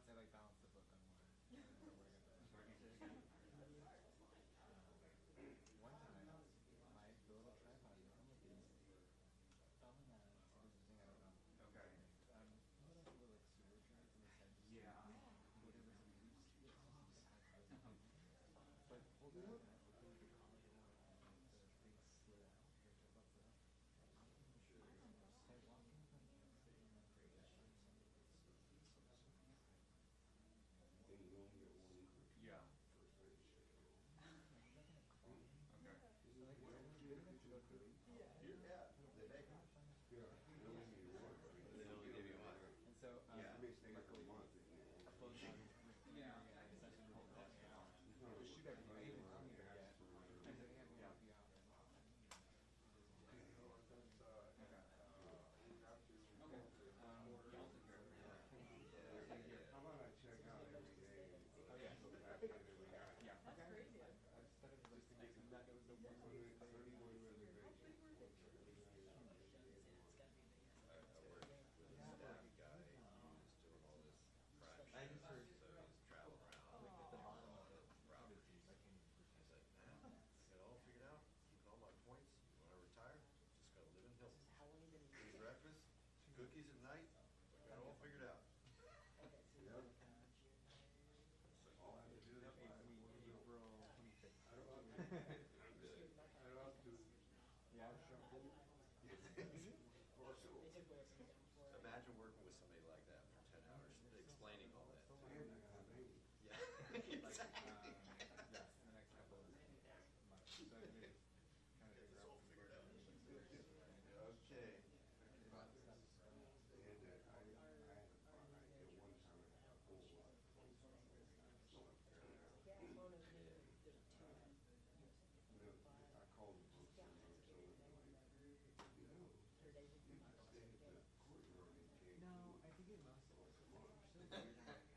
balance. I like balance the book on one. One time, the little tripod that I'm looking at, oh no, it's interesting. I don't know. Okay. What else were like super charts in the sense? Yeah. Whatever we used. But hold on, I opened the collar door and the thing slid out. So I walked in from the sitting in the fridge. Yeah. Okay. So like, we're gonna go through. Yeah. They make them. They only give you water. And so, Yeah. It may stay like a month. a phone call. Yeah. Essentially, we'll call you out. Shoot everything. I didn't come here yet. I said, yeah, we'll help you out. Okay. Y'all take care of it. How about I check out every day? Oh, yeah. Yeah. That's crazy. I just thought it was like thinking that it was the one I worked at with a staff guy who's doing all this fraction stuff, so he's traveling around. at the bottom of it. Properties. I said, man, I got it all figured out, keeping all my points. When I retire, just gotta live in Hilton. Eat breakfast, cookies at night, I got it all figured out. All I have to do is April 25th. I don't have to wash up. Imagine working with somebody like that for 10 hours, explaining all that. Yeah. Exactly. Yeah, in the next couple of months. So I can kind of figure out. Okay. I called the folks and they told me, you know, you could stay at the courtyard and take. No, I think it must have.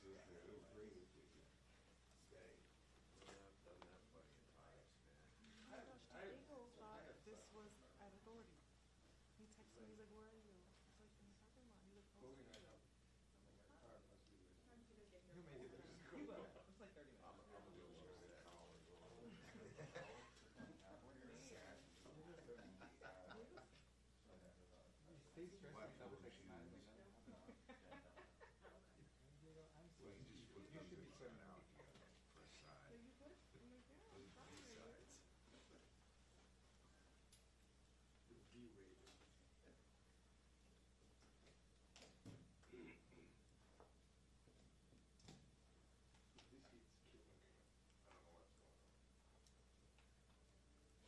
was there. It was great this weekend. Stay. Yeah, I've done that plenty of times, man. Oh my gosh, Diego thought this was at Authority. He texted me, he's like, where are you? I was like, in the parking lot. He's like, oh, Well, we sorry. got car plus we would. You made it. It's like 30 minutes. I'm a little upset. You stay stressed out with like smiling. I'm Well, sorry. you just put You should be those sweating out out. together for a side. Yeah, you could. I'm like, yeah, Those I'm B sorry. sides. The B rated. This heat's killing me.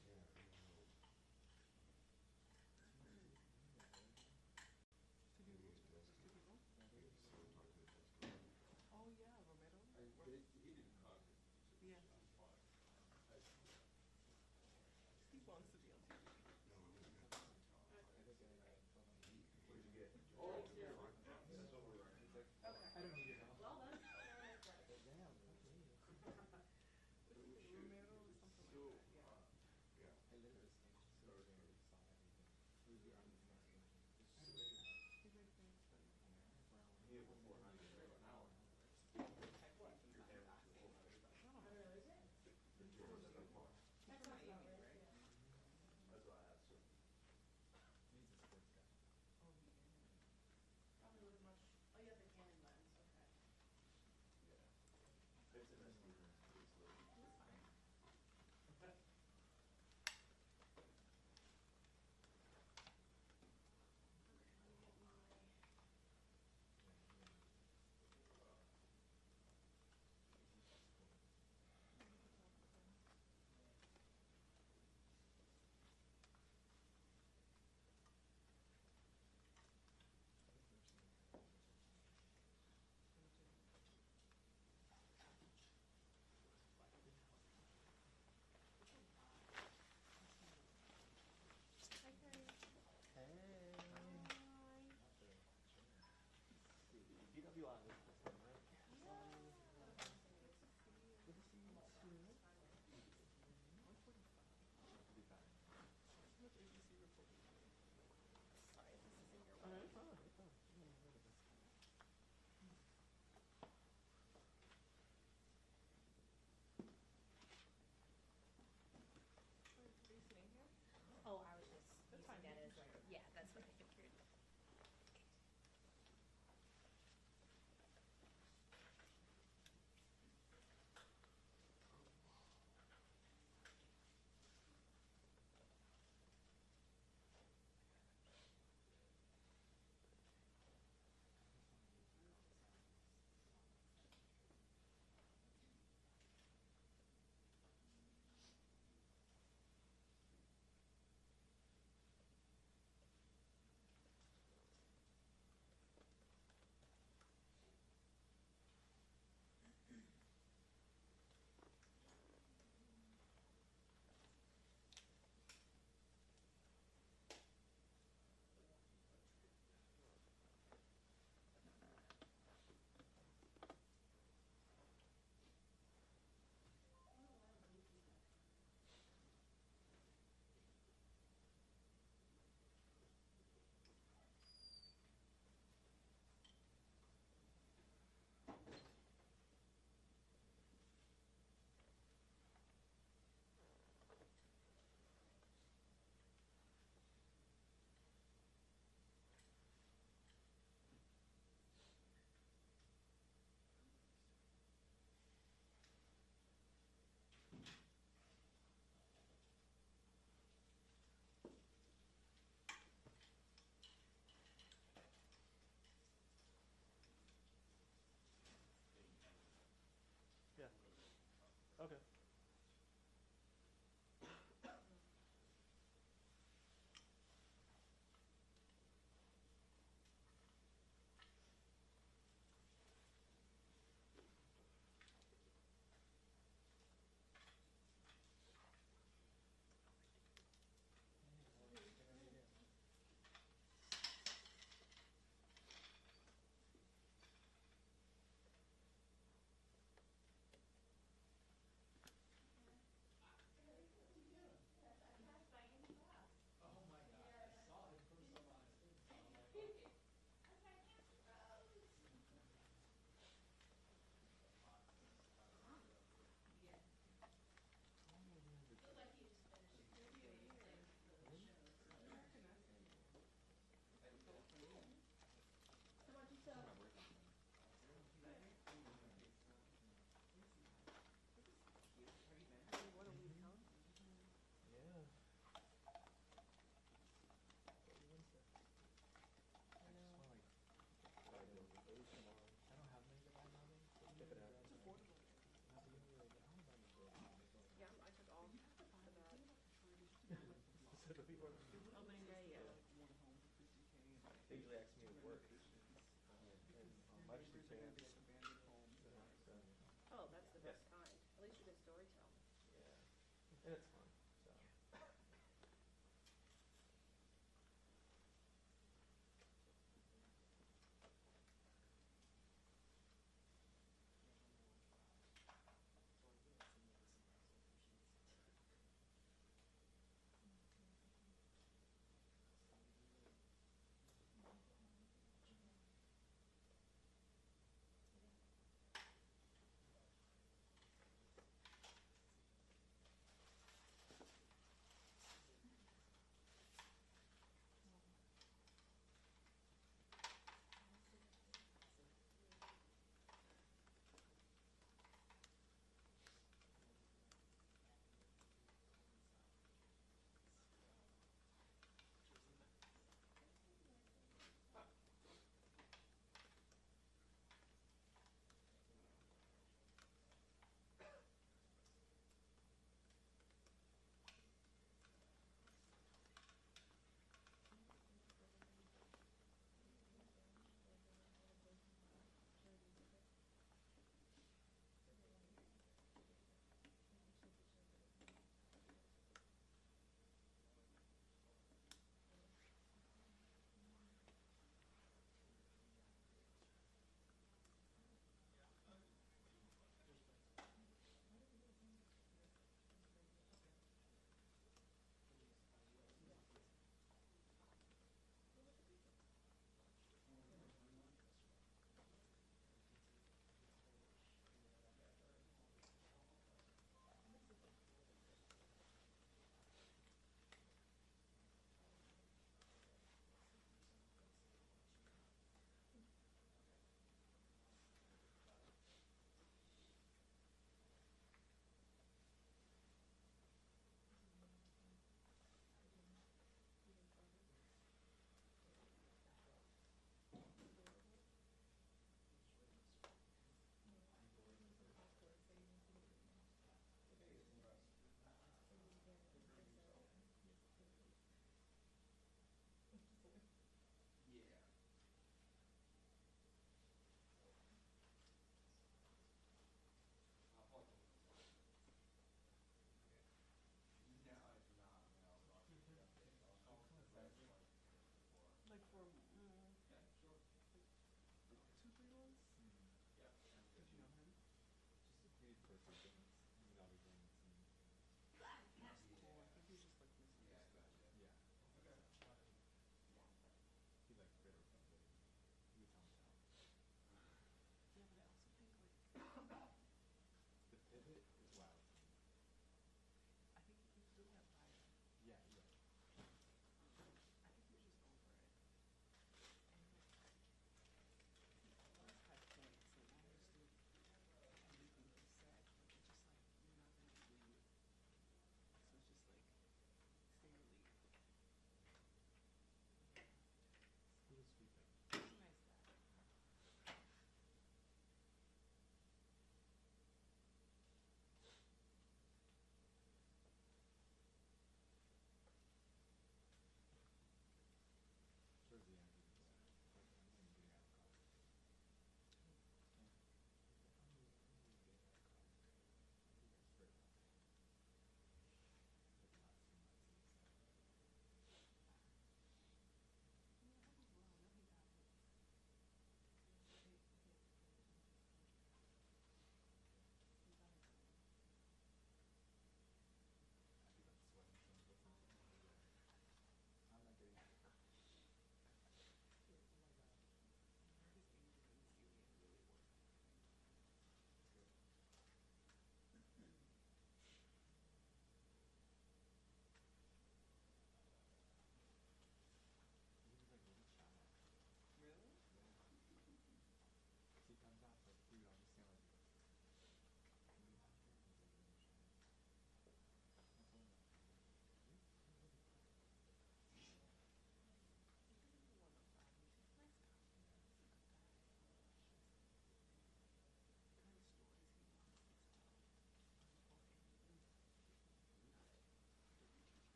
I don't know what's going on. Yeah, I don't know. they're gonna be abandoned homes and all that stuff. Oh, that's the best kind. At least you can storytell. Yeah, and it's fun. So.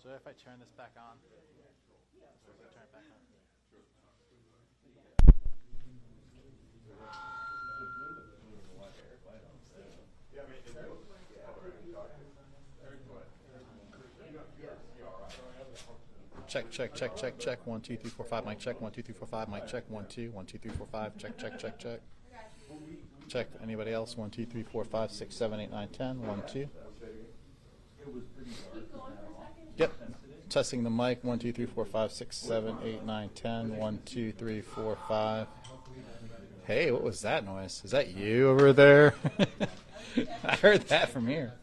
So if I turn this back on, so if I turn it back on. Check, check, check, check, check. 1, 2, 3, 4, 5. Mic check. 1, 2, 3, 4, 5. Mic check. 1, 2, 1, 2, 3, 4, 5. Check, check, check, check. Check. Anybody else? 1, 2, 3, 4, 5, 6, 7, 8, 9, 10. 1, 2. Yep. Testing the mic. 1, 2, 3, 4, 5, 6, 7, 8, 9, 10. 1, 2, 3, 4, 5. Hey, what was that noise? Is that you over there? I heard that from here.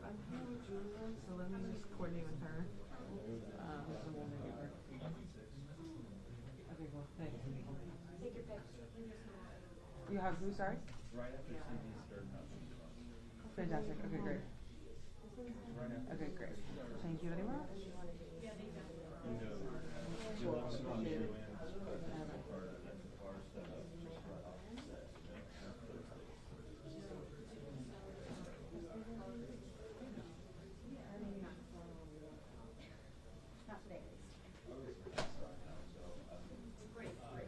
I'm here with Julia, so let me just coordinate with her. So we'll make it work. Okay, cool. Thanks. Take your pick. You have who, sorry? Right after TV started up. Fantastic. Okay, great. Okay, great. Thank you very much. Not today, at least. Great, great.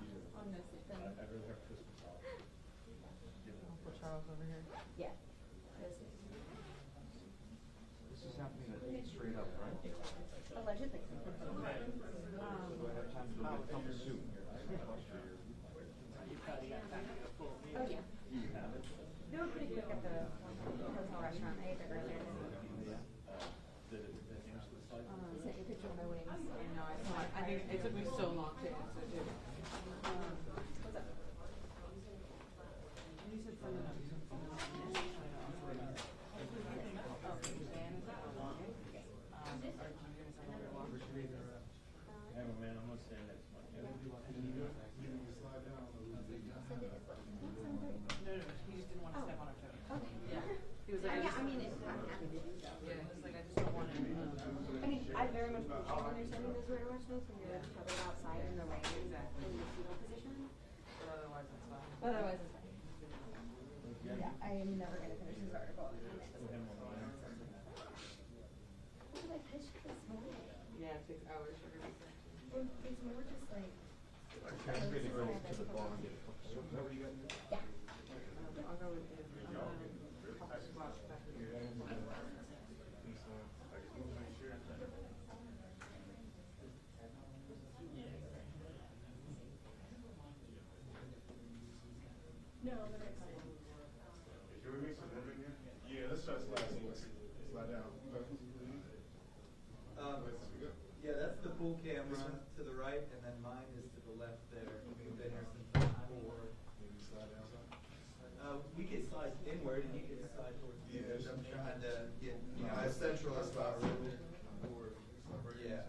We have some on this. I'd rather have Christmas off. I'll put Charles over here. Yeah. This is happening straight up, right? Allegedly. Do I have time to go get a cup of soup? Oh, yeah. They were pretty quick at the hotel restaurant. I ate there earlier. Sent you a picture of my wings. I know, I saw it. I think it took me so long to answer too. What's up? You said something else. Man, I'm gonna stay next month. You slide down. No, he just didn't want to step on our toes. Okay. Yeah. He was like, I mean, I'm happy to do so. yeah, he's like, I just don't want to. I mean, I very much appreciate when you're sending those weird watch notes when you're covered outside in the rain. Exactly. In the fetal position. But otherwise, it's fine. But otherwise, it's fine. Yeah, I am never going to finish this article. What did I pitch this morning? Yeah, it takes hours for everything. Well, it's more just like. Can I pay the girls to the bar and get a cup of soup? Is that what you got? Yeah. I'll go with him. Couple spots back here. No, but it's fine. Can we make some room in here? Yeah, let's try to slide down. Yeah, that's the pool camera to the right, and then mine is to the left there. We've been here since like 4. Maybe slide down some? We could slide inward, and you could slide towards the Yeah, beach. I'm I'm trying to get, as central as possible. Yeah.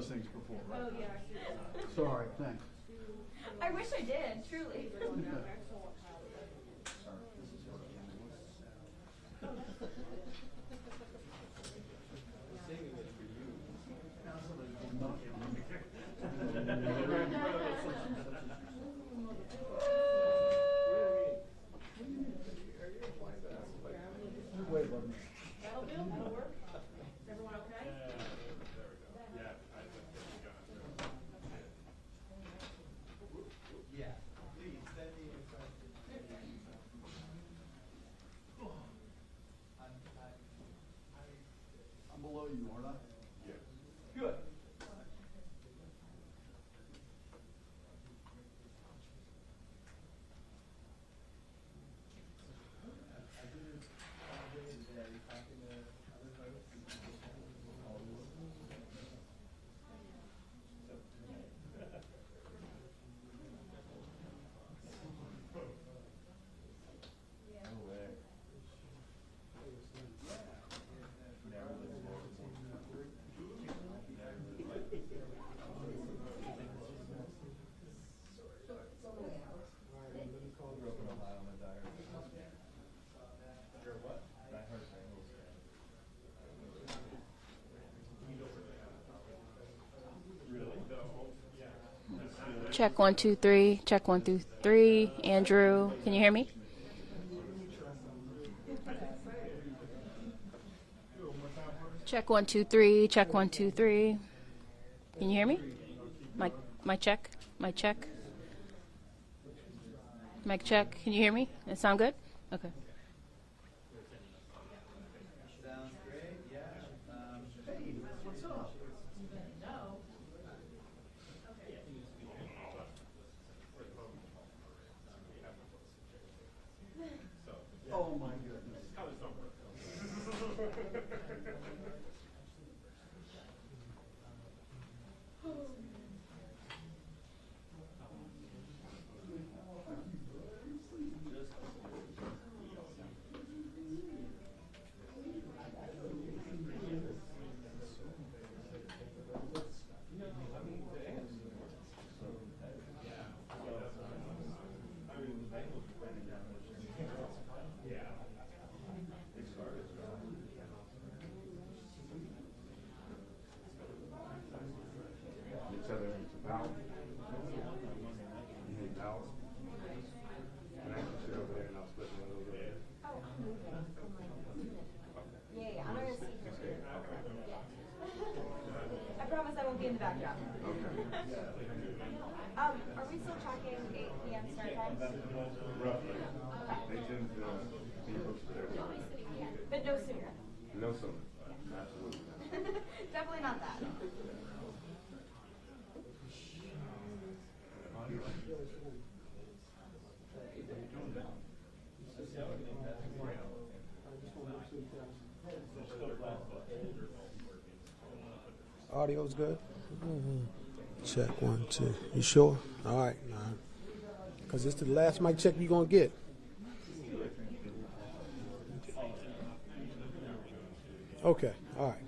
those things before, right? Oh, yeah. Sorry, thanks. I wish I did, truly. That'll do, that'll work. Is everyone okay? Yeah, please, send me a question. I'm below you, aren't I? Good. Check 1 2 3. Check 1 2 3. Andrew, can you hear me? Check 1 2 3. Check 1 2 3. Can you hear me? Mic check. Mic check. Mic check. Can you hear me? It sound good? Okay. Sounds great, yeah. Hey, what's up? Oh, my goodness. Yeah, I'm gonna see her. I promise I won't be in the background. Are we still tracking 8 p.m. start times? Roughly. They tend to be booked there. Yeah, but no sooner. No sooner. Absolutely. Definitely not that. Audio's good? Check 1 2. You sure? All right. Because it's the last mic check you're going to get. Okay. All right.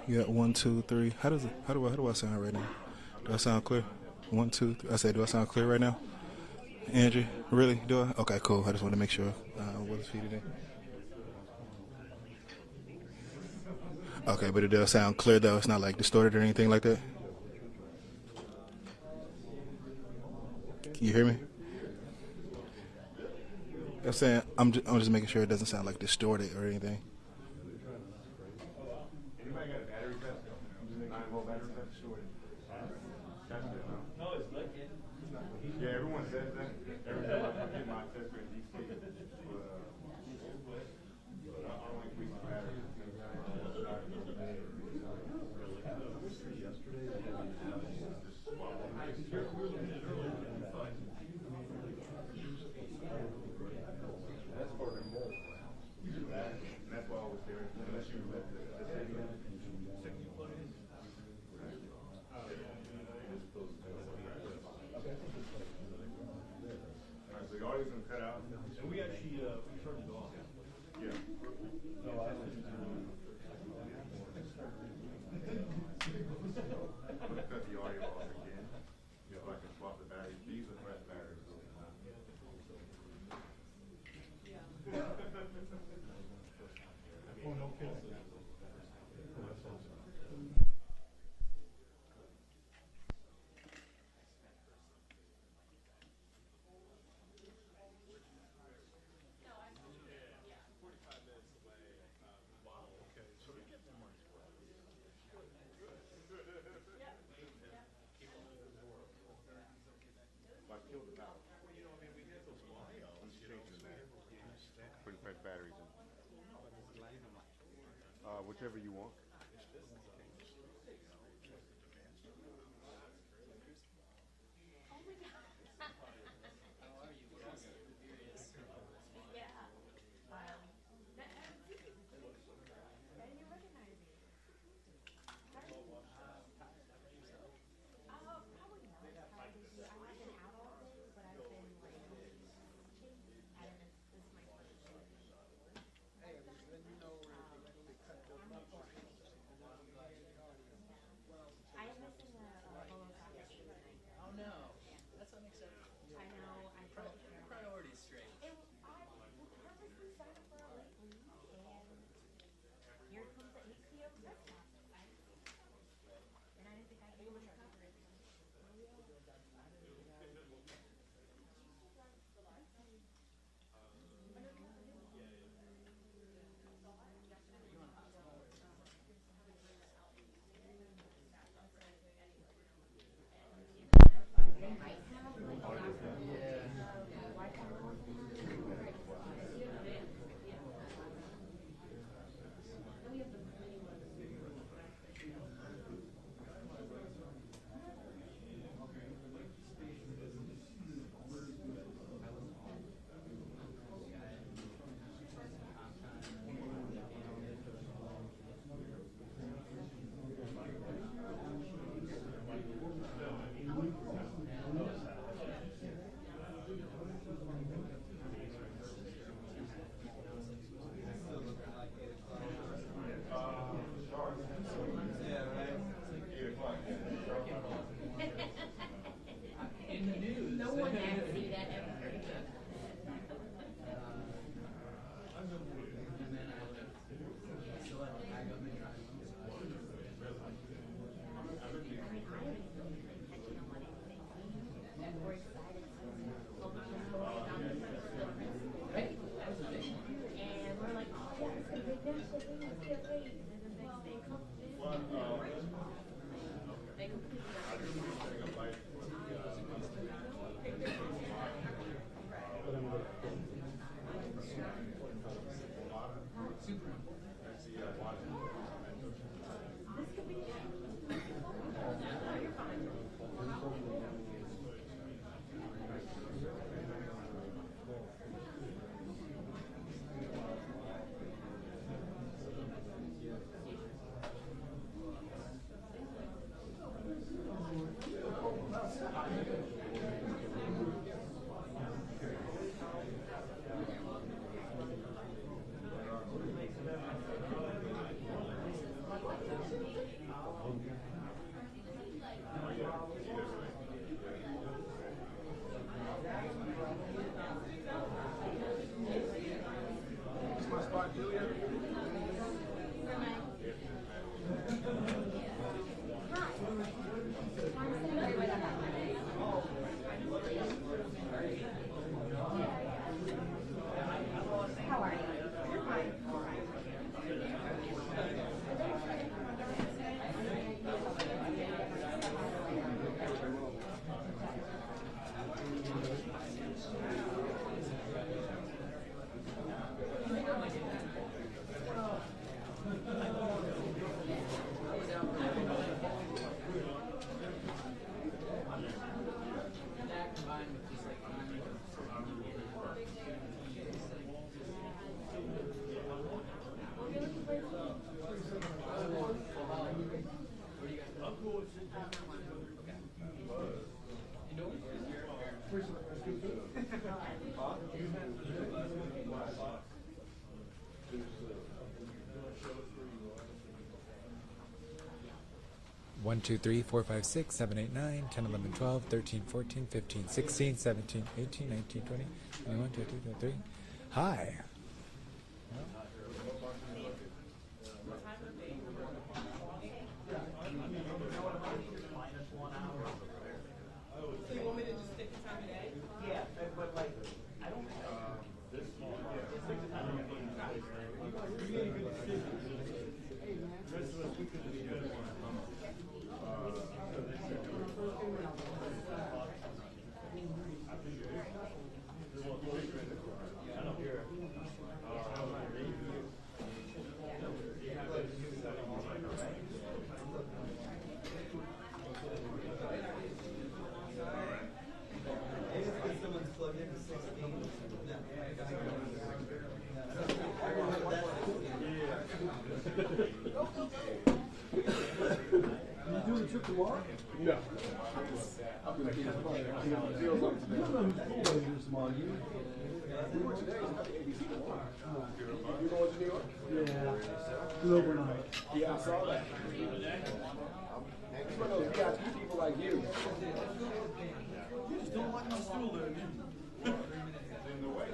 You got 1, 2, 3. How do I sound right now? Do I sound clear? 1, 2, 3. I said, do I sound clear right now? Andrew, really? Do I? Okay, cool. I just want to make sure. What's feeding in? Okay, but it does sound clear though. It's not like distorted or anything like that. Can you hear me? I'm saying I'm just making sure it doesn't sound like distorted or anything. Anybody got a battery test? 9-volt battery test? No, it's not. Yeah, everyone says that. Every time I get my tester in DC, but I don't like wasting batteries. That's for the mold. That's why I was there. Unless you let the second plug in. Alright, so the audio's gonna cut out. And we actually we turned it off. Yeah. No, I I'm gonna cut the audio off again. So I can swap the batteries. These are fresh batteries. Oh, no kidding. Putting fresh batteries in. Whichever you want. One, 2, 3, 4, 5, 6, 7, 8, 9, 10, 11, 12, 13, 14, 15, 16, 17, 18, 19, 20, 21, 22, 23. Hi. Tomorrow? No. I'm going to get You going to New York? Yeah. Overnight. Yeah, I saw that. It's one of those VIP people like you. You just don't want my stool there, do you? In the way.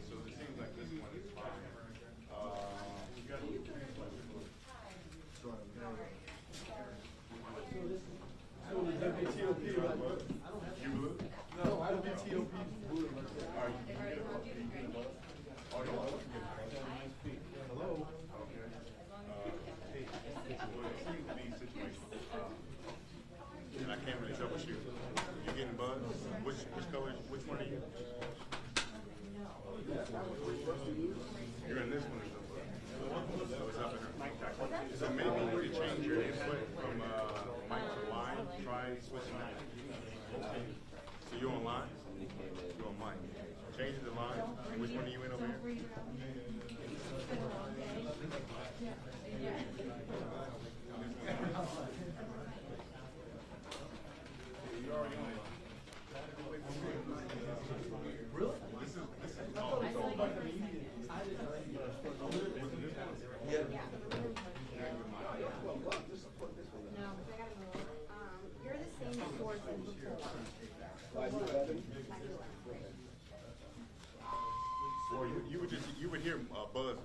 So it seems like this one is fine. No, I don't get TOP. Hello? And I can't really troubleshoot. You're getting buzzed? Which color, which one are you? You're in this one. So it's up in her. So maybe you could change your input from mic to line. Try switching that. So you're on line? You're on mic. Change it to line. Which one are you in over here? You're already on it. Really? This is Yeah. No, you're the same source as before. Well, you would hear buzz.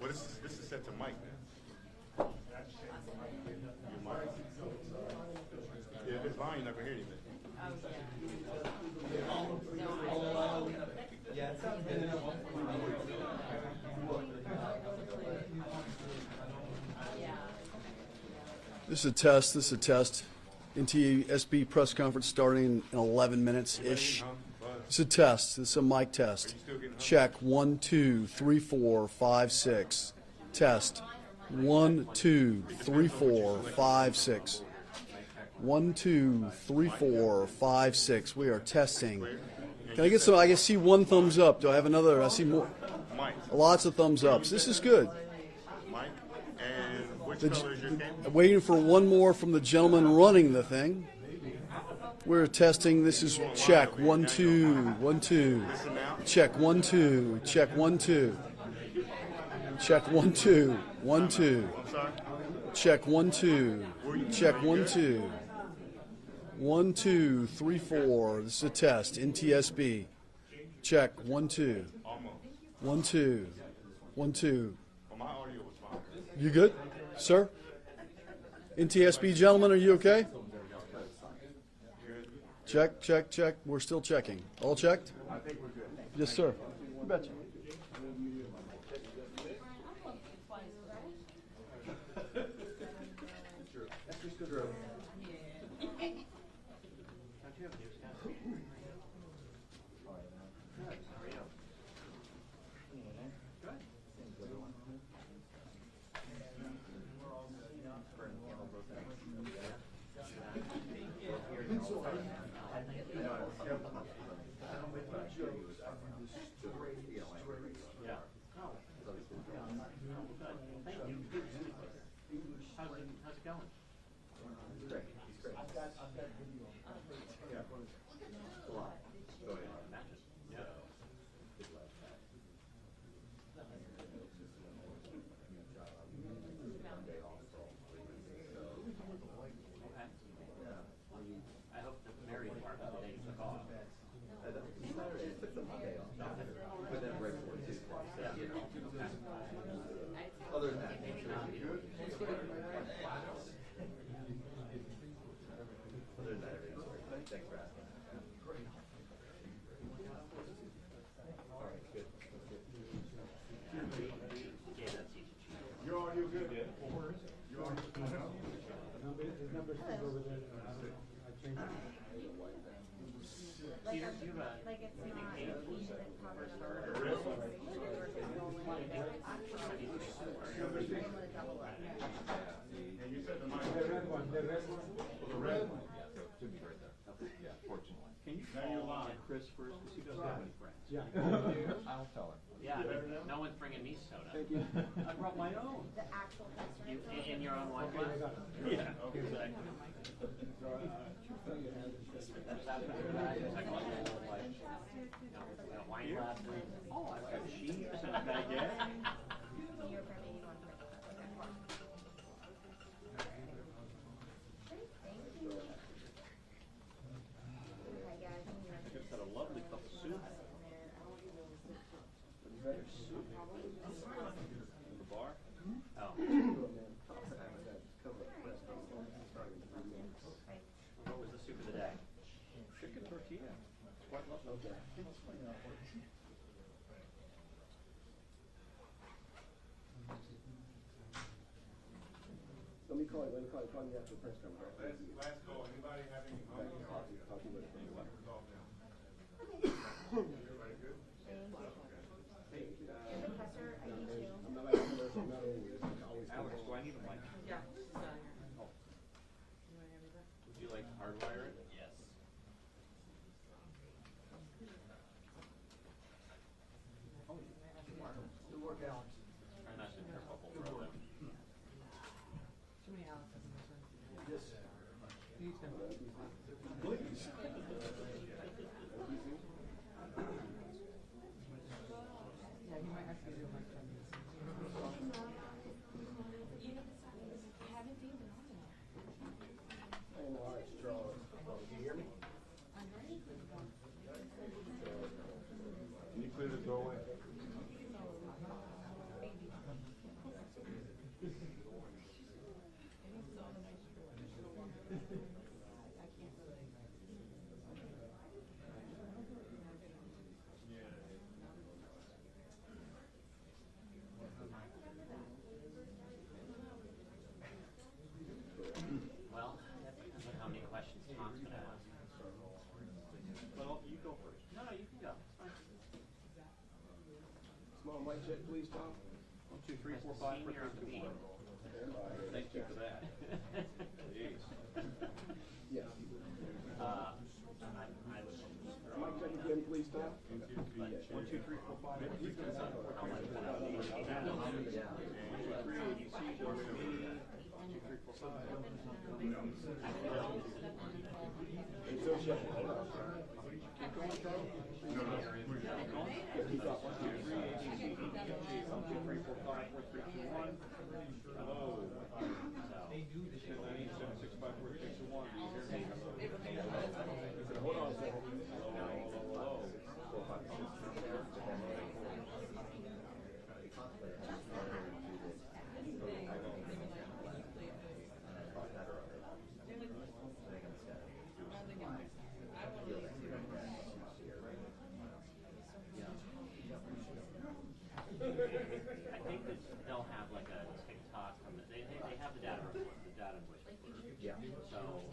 Well, this is set to mic, man. Your mic. Yeah, if it's line, you're not gonna hear anything. Yeah, it sounds good enough. This is a test. This is a test. NTSB press conference starting in 11 minutes-ish. It's a test. This is a mic test. Check. 1, 2, 3, 4, 5, 6. Test. 1, 2, 3, 4, 5, 6. 1, 2, 3, 4, 5, 6. We are testing. Can I get some? I can see one thumbs up. Do I have another? I see more. Lots of thumbs ups. This is good. Mike, and which color is your game? Waiting for one more from the gentleman running the thing. We're testing. This is check. 1, 2, 1, 2. Check. 1, 2. Check. 1, 2. Check. 1, 2. 1, 2. Check. 1, 2. Check. 1, 2. 1, 2, 3, 4. This is a test. NTSB. Check. 1, 2. 1, 2. 1, 2. You good, sir? NTSB gentlemen, are you okay? Check, check, check. We're still checking. All checked? I think we're good. Yes, sir. You betcha. number still over there. I don't know. I changed it. Like, like it's not even probably And you said the mic. The red one, the red one. The red one. Should be right there. Yeah, fortunately. Can you call Chris first, because he doesn't have any friends? Yeah. I'll tell her. Yeah, no one's bringing me soda. Thank you. I brought my own. the actual customer. You, in your own wine Okay, I glass? got it. Yeah, exactly. That's happened to guys, it's like, wine glasses. Oh, I got cheese and a baguette. You're probably you want to put that. Great, thank you. Okay, guys. Just had a lovely cup of soup. There's soup. In the bar? Oh. What was the soup of the day? Chicken tortilla. It's quite lovely. Okay. Let me call you after the press conference. Last call. Anybody have any comments? Everybody good? And the presser, I need you. I'm not like commercial, I'm not over this. It's always Alex, do I need a mic? Yeah, she's down here. Oh. You wanna hand me that? Would you like to hardwire it? Yes. Oh, Good work, Alex. try not to trip up over them. Too many Alexes in this room. Yes. Please. Yeah, he might ask you to do a mic check. Hey, no, it's Charles. Can you hear me? Can you clear the doorway? Well, that depends on how many questions Tom's gonna ask. Well, you go first. No, you can go. It's fine. Small mic check, please, Tom. 1, 2, 3, 4, 5, 4, 3, 2, 1. Thank you for that. Jeez. Yes. I Mic check again, please, Tom. 1, 2, 3, 4, 5, 4, 3, 2, 1. Hello. They do this. 10, 9, 7, 6, 5, 4, 3, 2, 1. Hold on a second. Hello. I think that they'll have like a TikTok from they have the data report, the data invoice report. Yeah. So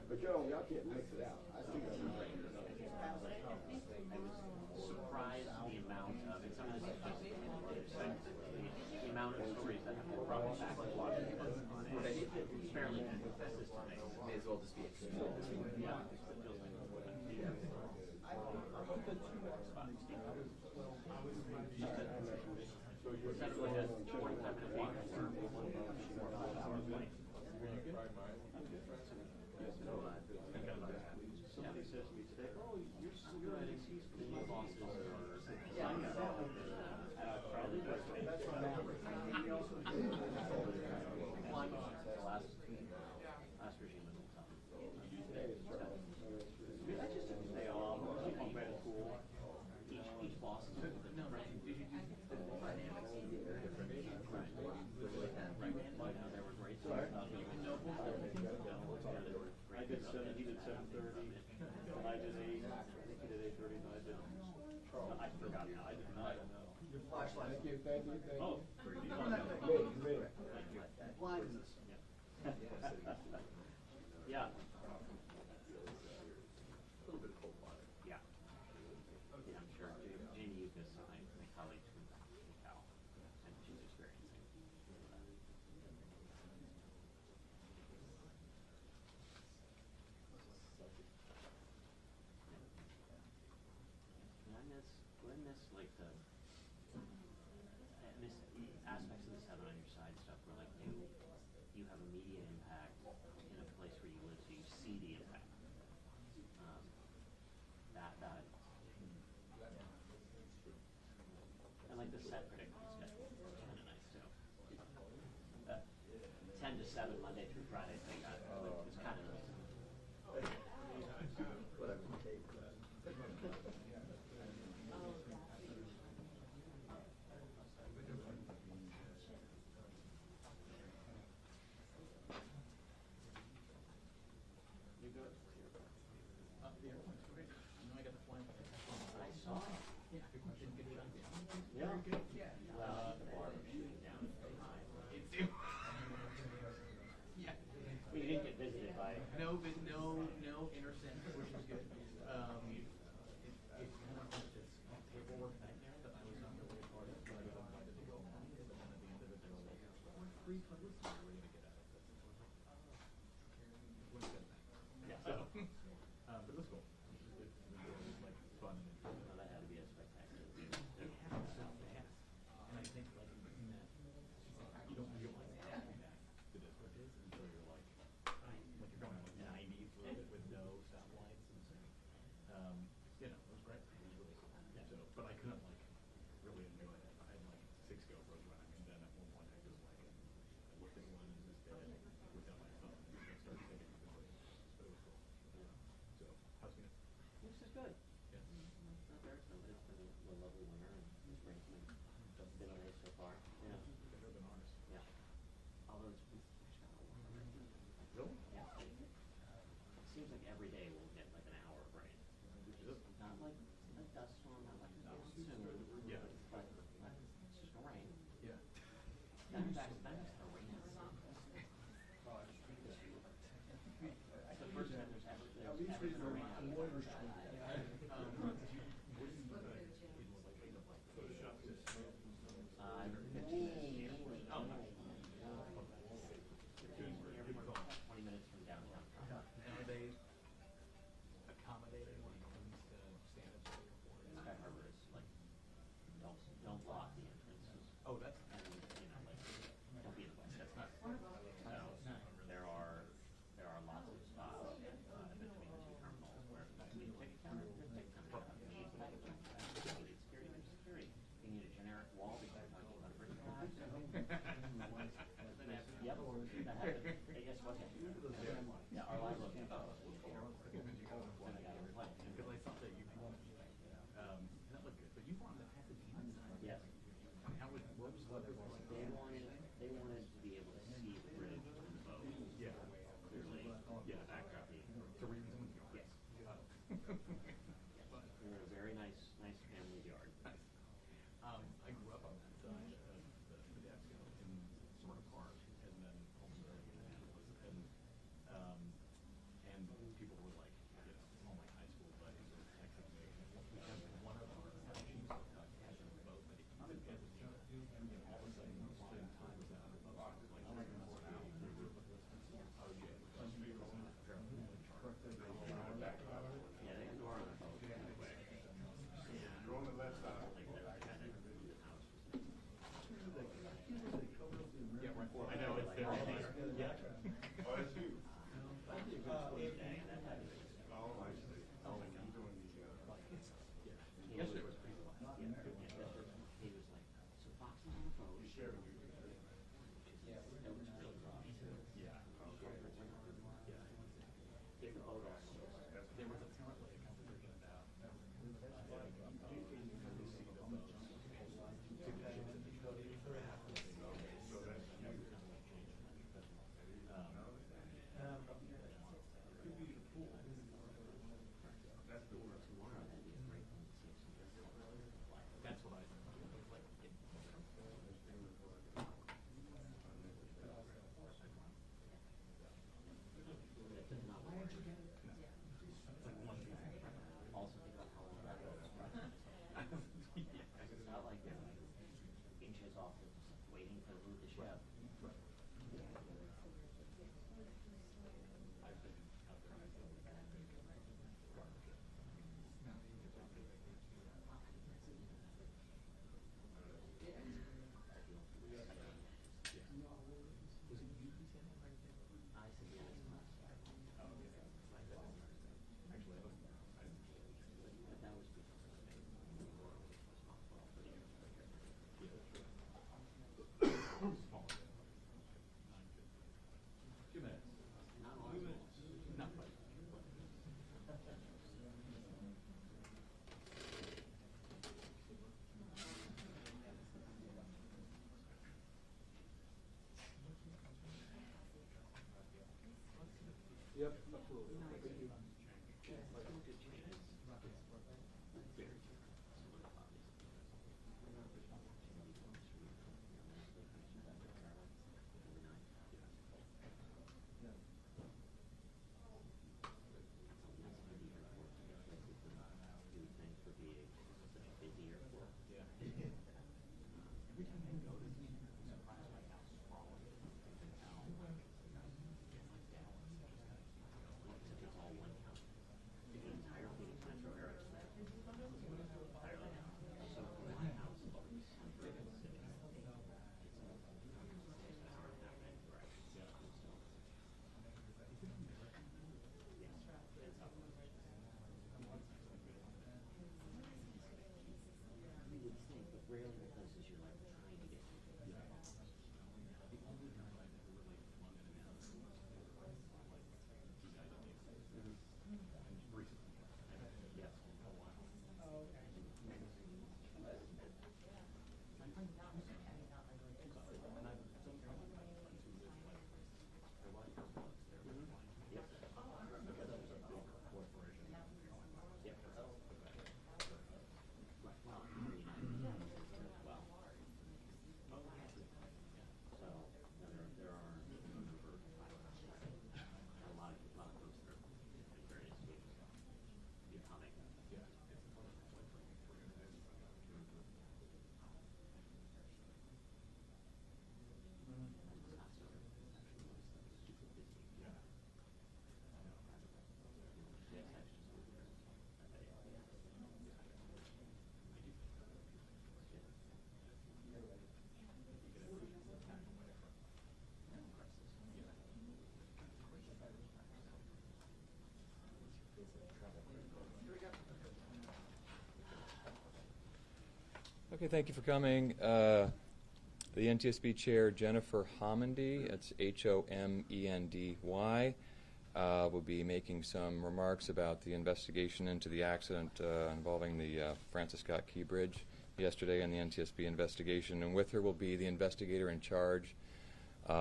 But y'all can't mix it out. I see that. Surprised the amount of, and some of this is just the amount of stories that have been brought back to watch it on it. It's fairly consistent. May as well just be excused. Yeah. Essentially has 45-minute walk or 4 or 5 hour flight. Somebody says to me today, "Oh, you're at the new bosses or last regime was tough. I just took the day off, keep on by the pool. Each boss is a little bit different. Did you do the dynamics? Right. There were great stuff. I did 7, he did 7:30, and I did 8. I think he did 8:30, and I did. I forgot now. I did 9. Your flashlight. Thank you. Oh, Blindness. Yeah. A little bit of cold water. Yeah. Yeah, I'm sure. Jamie Yukis, my colleague from Cal, and she's experiencing that. I miss like the aspects of the 7 on your side stuff where like you have immediate impact in a place where you live, so you see the impact. And like the set predictable schedule is kind of nice too. 10 to 7 Monday through Friday thing is kind of nice. Whatever you take. We didn't get visited by. No intercept, which was good. It's kind of like this paperwork nightmare that I was not really a part of, but I got invited to go along. But then at the end of it, they were like, "We're free publicity. We're gonna get out of this." Yeah. So, but it was cool. It was like fun and interesting. Well, that had to be a spectacular view. It happened so fast, and I think like in that you don't realize how fast the district is until you're like you're going like 90 through it with no stoplights and so. You know, it was great. It was really cool. Yeah. So, but I couldn't like really enjoy it. I had like 6 GoPros running, and then at one point I just like I looked at one and just did it without my phone and started taking pictures. But it was cool. Yeah. So, how's it? This is good. Yeah. It's not very so, but it's been a lovely winter and spring's been nice so far. Yeah. Better than ours. Yeah. Although it's been Really? Yeah. It seems like every day we'll get like an hour of rain. Not like a dust storm, not like a monsoon. Yeah. But it's just rain. Yeah. That's the rain. It's the first time there's ever been a rain out of Yep, absolutely. Thank you. Okay, thank you for coming. The NTSB Chair, Jennifer Homendy, that's Homendy, will be making some remarks about the investigation into the accident involving the Francis Scott Key Bridge yesterday and the NTSB investigation. And with her will be the investigator in charge,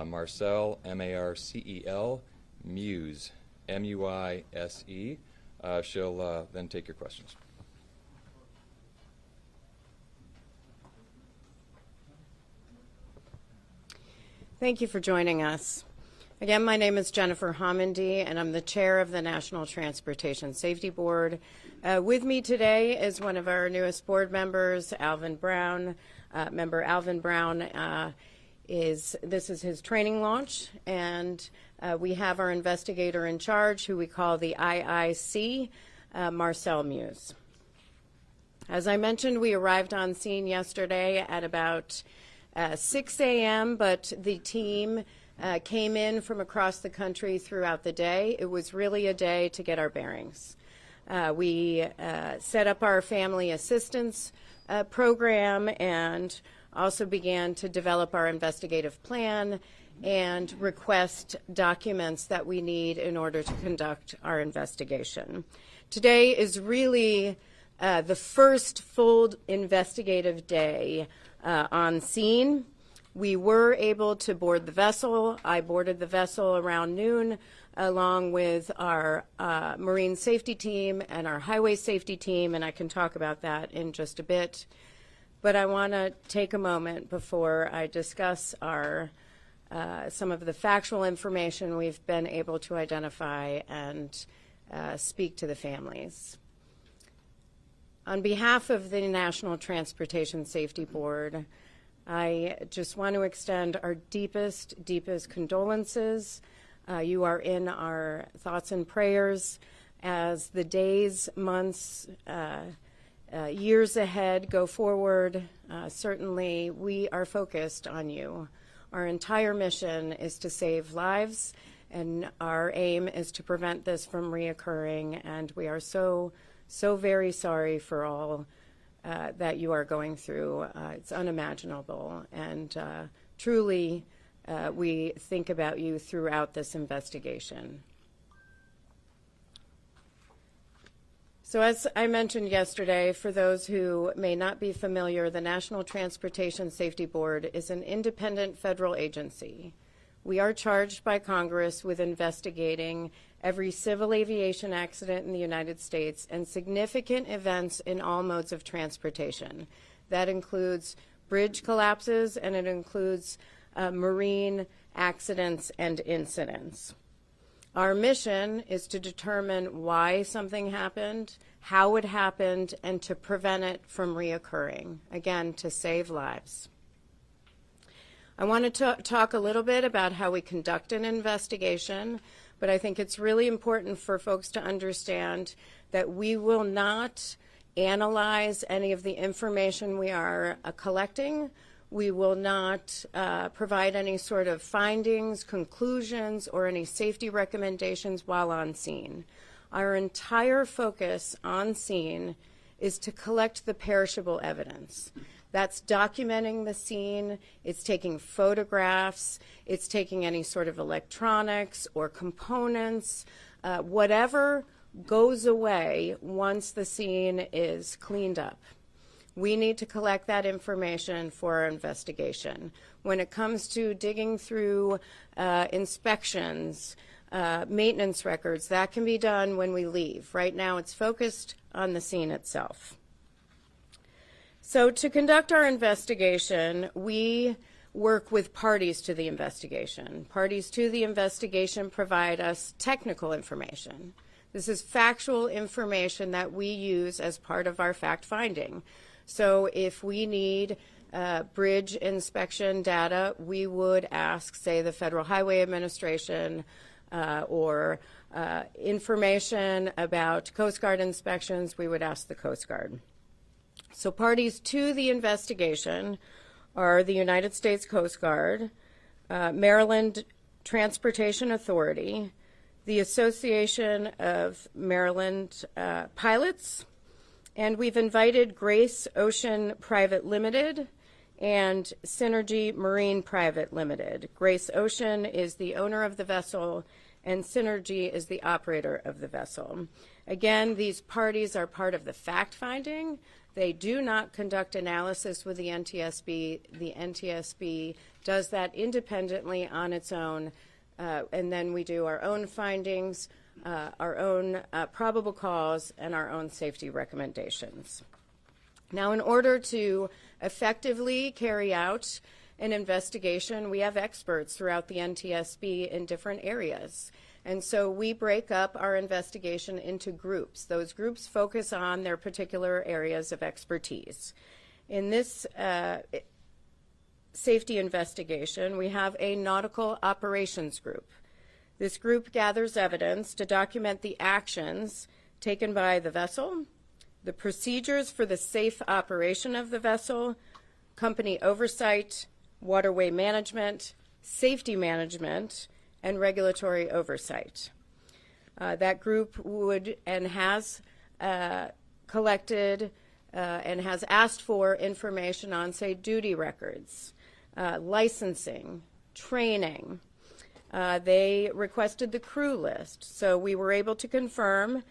Marcel, M-A-R-C-E-L, Muse, M-U-I-S-E. She'll then take your questions. Thank you for joining us. Again, my name is Jennifer Homendy, and I'm the chair of the National Transportation Safety Board. With me today is one of our newest board members, Alvin Brown. Member Alvin Brown this is his training launch, and we have our investigator in charge, who we call the IIC, Marcel Muse. As I mentioned, we arrived on scene yesterday at about 6 a.m., but the team came in from across the country throughout the day. It was really a day to get our bearings. We set up our family assistance program and also began to develop our investigative plan and request documents that we need in order to conduct our investigation. Today is really the first full investigative day on scene. We were able to board the vessel. I boarded the vessel around noon along with our marine safety team and our highway safety team, and I can talk about that in just a bit. But I want to take a moment before I discuss our some of the factual information we've been able to identify and speak to the families. On behalf of the National Transportation Safety Board, I just want to extend our deepest condolences. You are in our thoughts and prayers as the days, months, years ahead go forward. Certainly, we are focused on you. Our entire mission is to save lives, and our aim is to prevent this from reoccurring, and we are so very sorry for all that you are going through. It's unimaginable, and truly, we think about you throughout this investigation. So as I mentioned yesterday, for those who may not be familiar, the National Transportation Safety Board is an independent federal agency. We are charged by Congress with investigating every civil aviation accident in the United States and significant events in all modes of transportation. That includes bridge collapses, and it includes marine accidents and incidents. Our mission is to determine why something happened, how it happened, and to prevent it from reoccurring. Again, to save lives. I want to talk a little bit about how we conduct an investigation, but I think it's really important for folks to understand that we will not analyze any of the information we are collecting. We will not provide any sort of findings, conclusions, or any safety recommendations while on scene. Our entire focus on scene is to collect the perishable evidence. That's documenting the scene, it's taking photographs, it's taking any sort of electronics or components, whatever goes away once the scene is cleaned up. We need to collect that information for our investigation. When it comes to digging through inspections, maintenance records, that can be done when we leave. Right now it's focused on the scene itself. So to conduct our investigation, we work with parties to the investigation. Parties to the investigation provide us technical information. This is factual information that we use as part of our fact-finding. So if we need bridge inspection data, we would ask, say, the Federal Highway Administration or information about Coast Guard inspections, we would ask the Coast Guard. So parties to the investigation are the United States Coast Guard, Maryland Transportation Authority, the Association of Maryland Pilots, and we've invited Grace Ocean Private Limited and Synergy Marine Private Limited. Grace Ocean is the owner of the vessel, and Synergy is the operator of the vessel. Again, these parties are part of the fact-finding. They do not conduct analysis with the NTSB. The NTSB does that independently on its own, and then we do our own findings, our own probable cause, and our own safety recommendations. Now, in order to effectively carry out an investigation, we have experts throughout the NTSB in different areas. And so we break up our investigation into groups. Those groups focus on their particular areas of expertise. In this safety investigation, we have a nautical operations group. This group gathers evidence to document the actions taken by the vessel, the procedures for the safe operation of the vessel, company oversight, waterway management, safety management, and regulatory oversight. That group would and has collected and has asked for information on, say, duty records, licensing, training. They requested the crew list. So we were able to confirm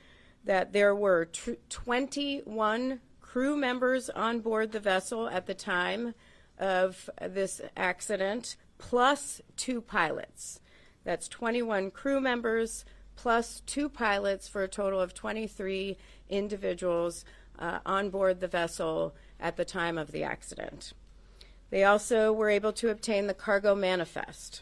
that there were 21 crew members on board the vessel at the time of this accident, plus 2 pilots. That's 21 crew members plus 2 pilots for a total of 23 individuals on board the vessel at the time of the accident. They also were able to obtain the cargo manifest.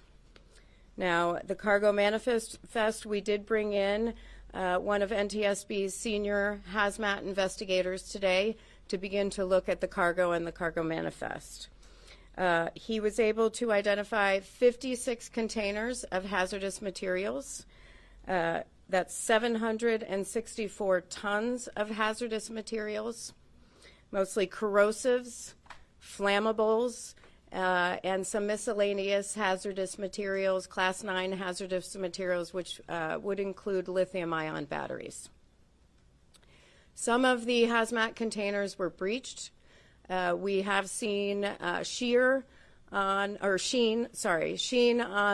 Now, the cargo manifest, we did bring in one of NTSB's senior hazmat investigators today to begin to look at the cargo and the cargo manifest. He was able to identify 56 containers of hazardous materials. That's 764 tons of hazardous materials, mostly corrosives, flammables, and some miscellaneous hazardous materials, Class 9 hazardous materials, which would include lithium-ion batteries. Some of the hazmat containers were breached. We have seen sheen on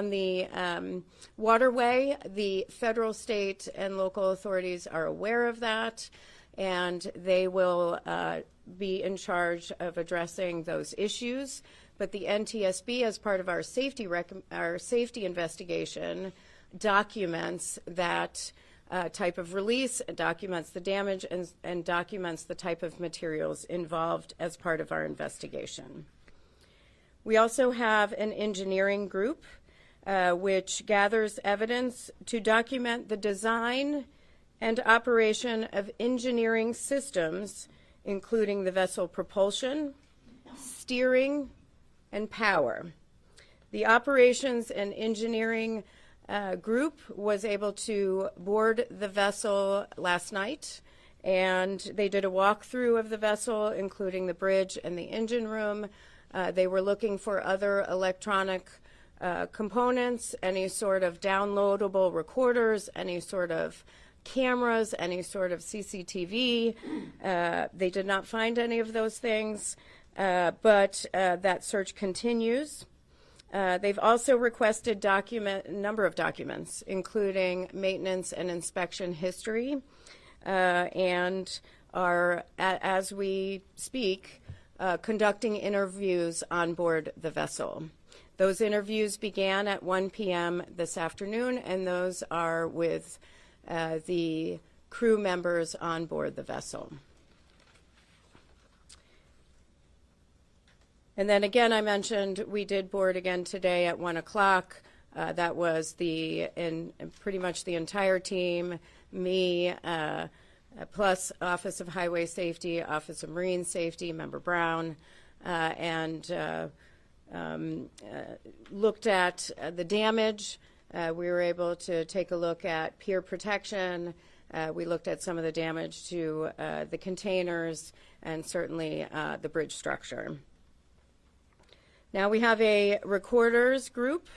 the waterway. The federal, state, and local authorities are aware of that, and they will be in charge of addressing those issues. But the NTSB, as part of our safety investigation, documents that type of release, documents the damage, and documents the type of materials involved as part of our investigation. We also have an engineering group which gathers evidence to document the design and operation of engineering systems, including the vessel propulsion, steering, and power. The operations and engineering group was able to board the vessel last night, and they did a walkthrough of the vessel, including the bridge and the engine room. They were looking for other electronic components, any sort of downloadable recorders, any sort of cameras, any sort of CCTV. They did not find any of those things, but that search continues. They've also requested a number of documents, including maintenance and inspection history, and are, as we speak, conducting interviews on board the vessel. Those interviews began at 1 p.m. this afternoon, and those are with the crew members on board the vessel. And then again, I mentioned we did board again today at 1 o'clock. That was pretty much the entire team, me, plus Office of Highway Safety, Office of Marine Safety, Member Brown, and looked at the damage. We were able to take a look at pier protection. We looked at some of the damage to the containers and certainly the bridge structure. Now we have a recorders group,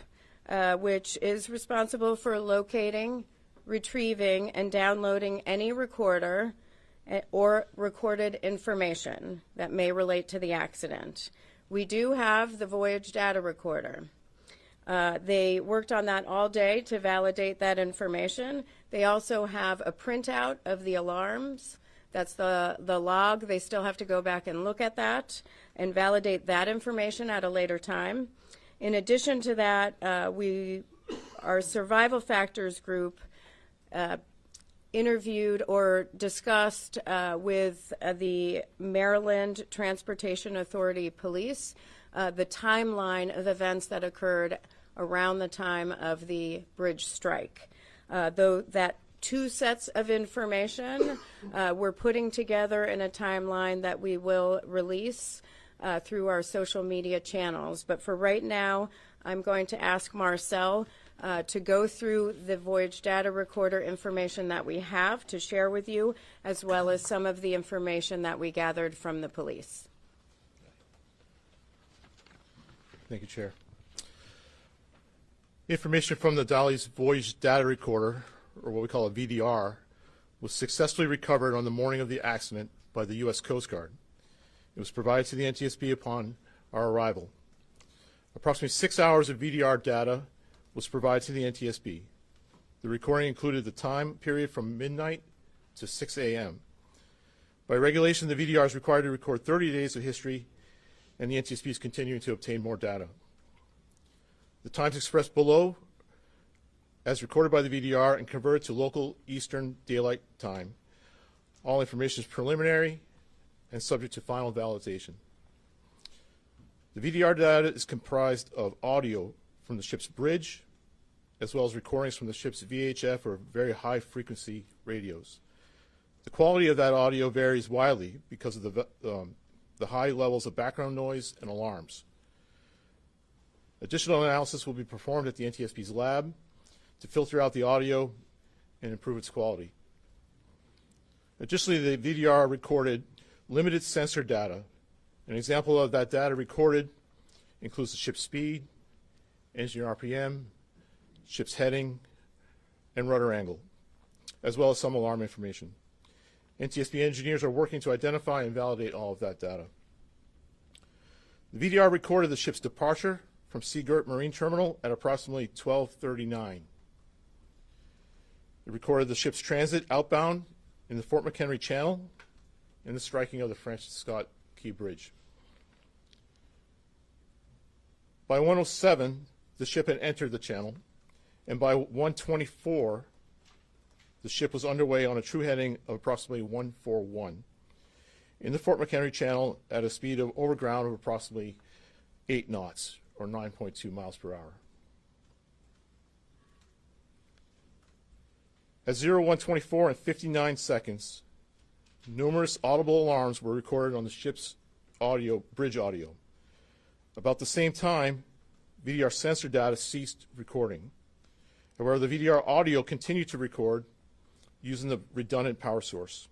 which is responsible for locating, retrieving, and downloading any recorder or recorded information that may relate to the accident. We do have the Voyage data recorder. They worked on that all day to validate that information. They also have a printout of the alarms. That's the log. They still have to go back and look at that and validate that information at a later time. In addition to that, our survival factors group interviewed or discussed with the Maryland Transportation Authority Police the timeline of events that occurred around the time of the bridge strike. Though that two sets of information we're putting together in a timeline that we will release through our social media channels. But for right now, I'm going to ask Marcel to go through the Voyage data recorder information that we have to share with you, as well as some of the information that we gathered from the police. Thank you, Chair. Information from the Dali's Voyage data recorder, or what we call a VDR, was successfully recovered on the morning of the accident by the U.S. Coast Guard. It was provided to the NTSB upon our arrival. Approximately 6 hours of VDR data was provided to the NTSB. The recording included the time period from midnight to 6 a.m. By regulation, the VDR is required to record 30 days of history, and the NTSB is continuing to obtain more data. The times expressed below, as recorded by the VDR and converted to local Eastern Daylight Time. All information is preliminary and subject to final validation. The VDR data is comprised of audio from the ship's bridge, as well as recordings from the ship's VHF or very high frequency radios. The quality of that audio varies widely because of the high levels of background noise and alarms. Additional analysis will be performed at the NTSB's lab to filter out the audio and improve its quality. Additionally, the VDR recorded limited sensor data. An example of that data recorded includes the ship's speed, engine RPM, ship's heading, and rudder angle, as well as some alarm information. NTSB engineers are working to identify and validate all of that data. The VDR recorded the ship's departure from Seagirt Marine Terminal at approximately 12:39. It recorded the ship's transit outbound in the Fort McHenry Channel and the striking of the Francis Scott Key Bridge. By 1:07, the ship had entered the channel, and by 1:24, the ship was underway on a true heading of approximately 141 in the Fort McHenry Channel at a speed of over ground of approximately 8 knots, or 9.2 miles per hour. At 01:24 and 59 seconds, numerous audible alarms were recorded on the ship's bridge audio. About the same time, VDR sensor data ceased recording. However, the VDR audio continued to record using the redundant power source.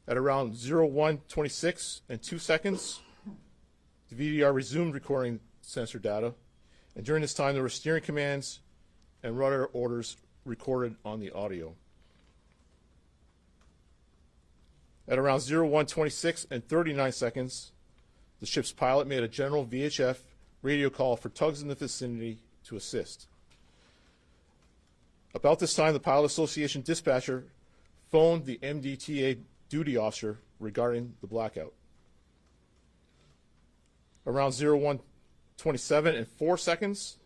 At around 01:26 and 2 seconds, the VDR resumed recording sensor data, and during this time there were steering commands and rudder orders recorded on the audio. At around 01:26 and 39 seconds, the ship's pilot made a general VHF radio call for tugs in the vicinity to assist. About this time, the Pilot Association dispatcher phoned the MDTA duty officer regarding the blackout. Around 01:27 and 4 seconds,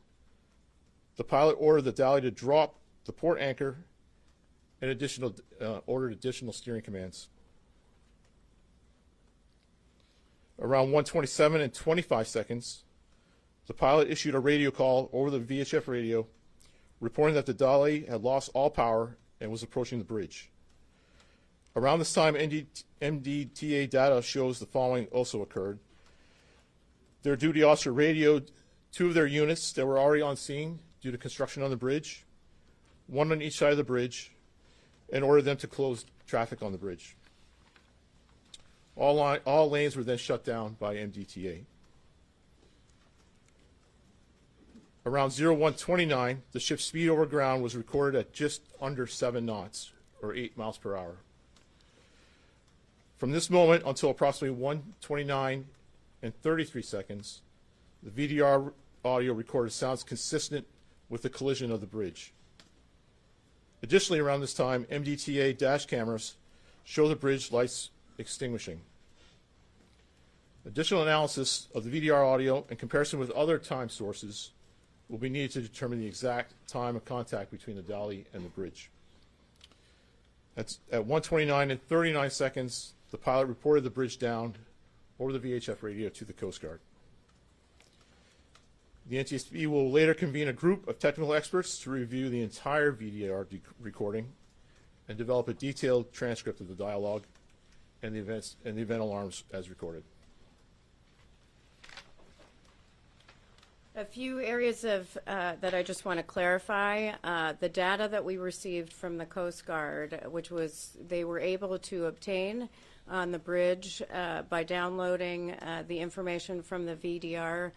the pilot ordered the Dali to drop the port anchor and ordered additional steering commands. Around 1:27 and 25 seconds, the pilot issued a radio call over the VHF radio, reporting that the Dali had lost all power and was approaching the bridge. Around this time, MDTA data shows the following also occurred. Their duty officer radioed 2 of their units that were already on scene due to construction on the bridge, 1 on each side of the bridge, and ordered them to close traffic on the bridge. All lanes were then shut down by MDTA. Around 01:29, the ship's speed over ground was recorded at just under 7 knots, or 8 miles per hour. From this moment until approximately 1:29 and 33 seconds, the VDR audio recorded sounds consistent with the collision of the bridge. Additionally, around this time, MDTA dash cameras show the bridge lights extinguishing. Additional analysis of the VDR audio and comparison with other time sources will be needed to determine the exact time of contact between the Dali and the bridge. At 1:29 and 39 seconds, the pilot reported the bridge down over the VHF radio to the Coast Guard. The NTSB will later convene a group of technical experts to review the entire VDR recording and develop a detailed transcript of the dialogue and the event alarms as recorded. A few areas of that I just want to clarify. The data that we received from the Coast Guard, which was they were able to obtain on the bridge by downloading the information from the VDR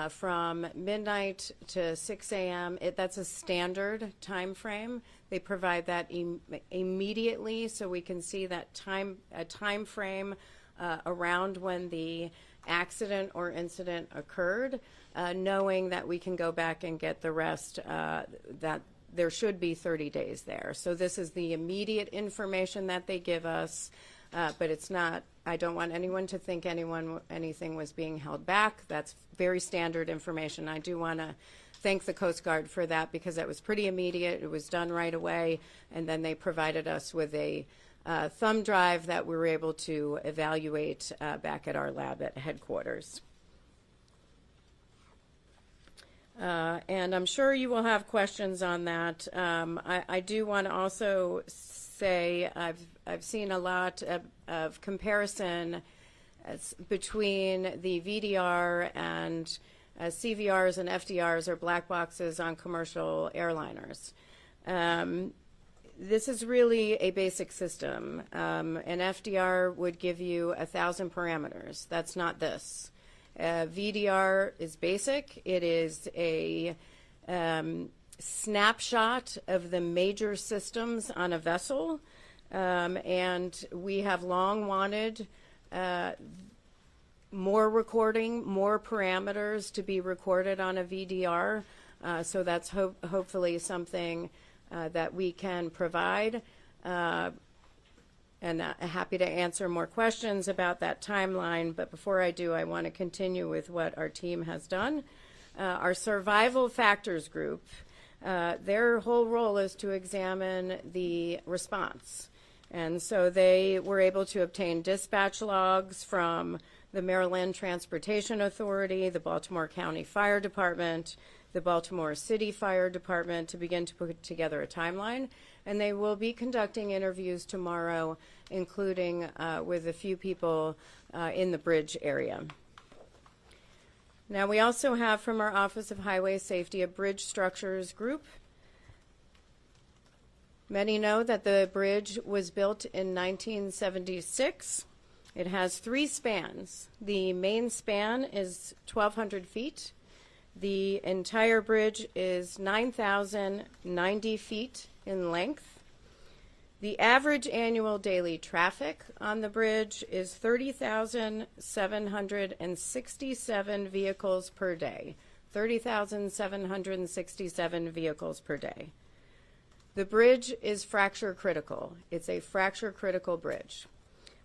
from midnight to 6 a.m. That's a standard time frame. They provide that immediately, so we can see that time frame around when the accident or incident occurred, knowing that we can go back and get the rest, that there should be 30 days there. So this is the immediate information that they give us, but it's not, I don't want anyone to think anything was being held back. That's very standard information. I do want to thank the Coast Guard for that because that was pretty immediate. It was done right away, and then they provided us with a thumb drive that we were able to evaluate back at our lab at headquarters. And I'm sure you will have questions on that. I do want to also say I've seen a lot of comparison between the VDR and CVRs and FDRs are black boxes on commercial airliners. This is really a basic system. An FDR would give you 1,000 parameters. That's not this. VDR is basic. It is a snapshot of the major systems on a vessel, and we have long wanted more recording, more parameters to be recorded on a VDR, so that's hopefully something that we can provide, and happy to answer more questions about that timeline. But before I do, I want to continue with what our team has done. Our survival factors group, their whole role is to examine the response. And so they were able to obtain dispatch logs from the Maryland Transportation Authority, the Baltimore County Fire Department, the Baltimore City Fire Department, to begin to put together a timeline. And they will be conducting interviews tomorrow, including with a few people in the bridge area. Now, we also have from our Office of Highway Safety a bridge structures group. Many know that the bridge was built in 1976. It has 3 spans. The main span is 1,200 feet. The entire bridge is 9,090 feet in length. The average annual daily traffic on the bridge is 30,767 vehicles per day. 30,767 vehicles per day. The bridge is fracture critical. It's a fracture critical bridge.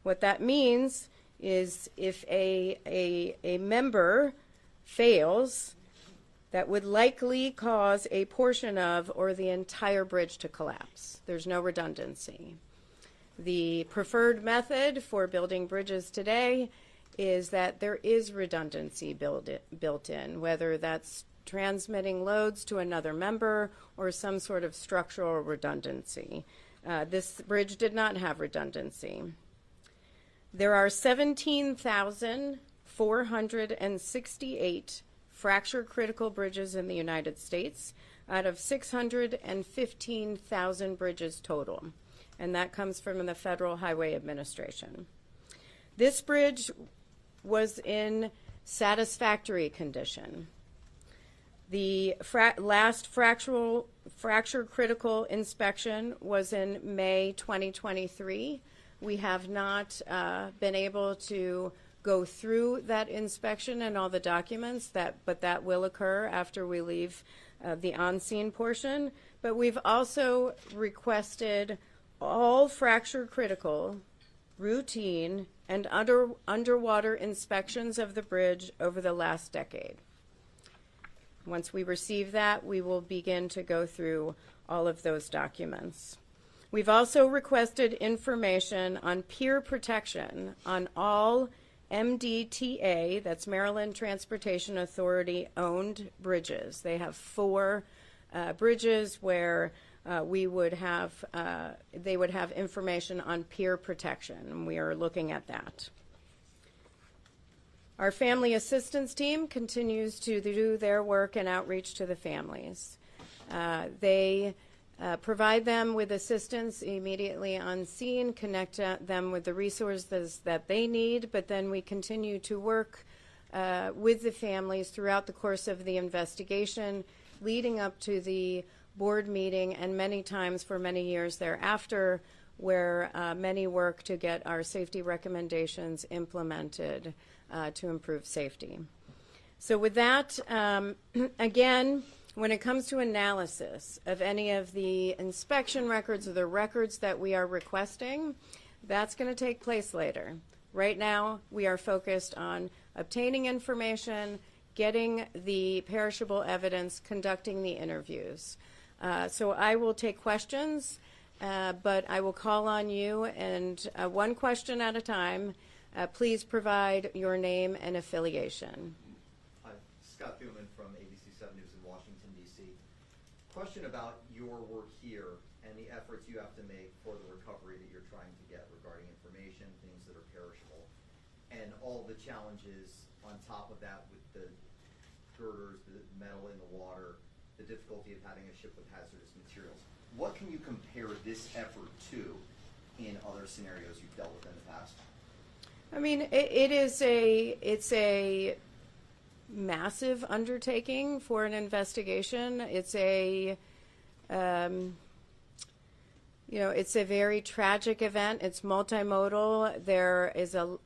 What that means is if a member fails, that would likely cause a portion of or the entire bridge to collapse. There's no redundancy. The preferred method for building bridges today is that there is redundancy built in, whether that's transmitting loads to another member or some sort of structural redundancy. This bridge did not have redundancy. There are 17,468 fracture critical bridges in the United States out of 615,000 bridges total, and that comes from the Federal Highway Administration. This bridge was in satisfactory condition. The last fracture critical inspection was in May 2023. We have not been able to go through that inspection and all the documents, but that will occur after we leave the on-scene portion. But we've also requested all fracture critical, routine, and underwater inspections of the bridge over the last decade. Once we receive that, we will begin to go through all of those documents. We've also requested information on peer protection on all MDTA, that's Maryland Transportation Authority owned bridges. They have 4 bridges where they would have information on peer protection, and we are looking at that. Our family assistance team continues to do their work and outreach to the families. They provide them with assistance immediately on scene, connect them with the resources that they need, but then we continue to work with the families throughout the course of the investigation, leading up to the board meeting, and many times for many years thereafter, where many work to get our safety recommendations implemented to improve safety. So with that, again, when it comes to analysis of any of the inspection records or the records that we are requesting, that's going to take place later. Right now, we are focused on obtaining information, getting the perishable evidence, conducting the interviews. So I will take questions, but I will call on you, and one question at a time. Please provide your name and affiliation. Hi, Scott Thuman from ABC 7 News in Washington, D.C. Question about your work here and the efforts you have to make for the recovery that you're trying to get regarding information, things that are perishable, and all the challenges on top of that with the girders, the metal in the water, the difficulty of having a ship with hazardous materials. What can you compare this effort to in other scenarios you've dealt with in the past? I mean, it's a massive undertaking for an investigation. It's a it's a very tragic event. It's multimodal. There is a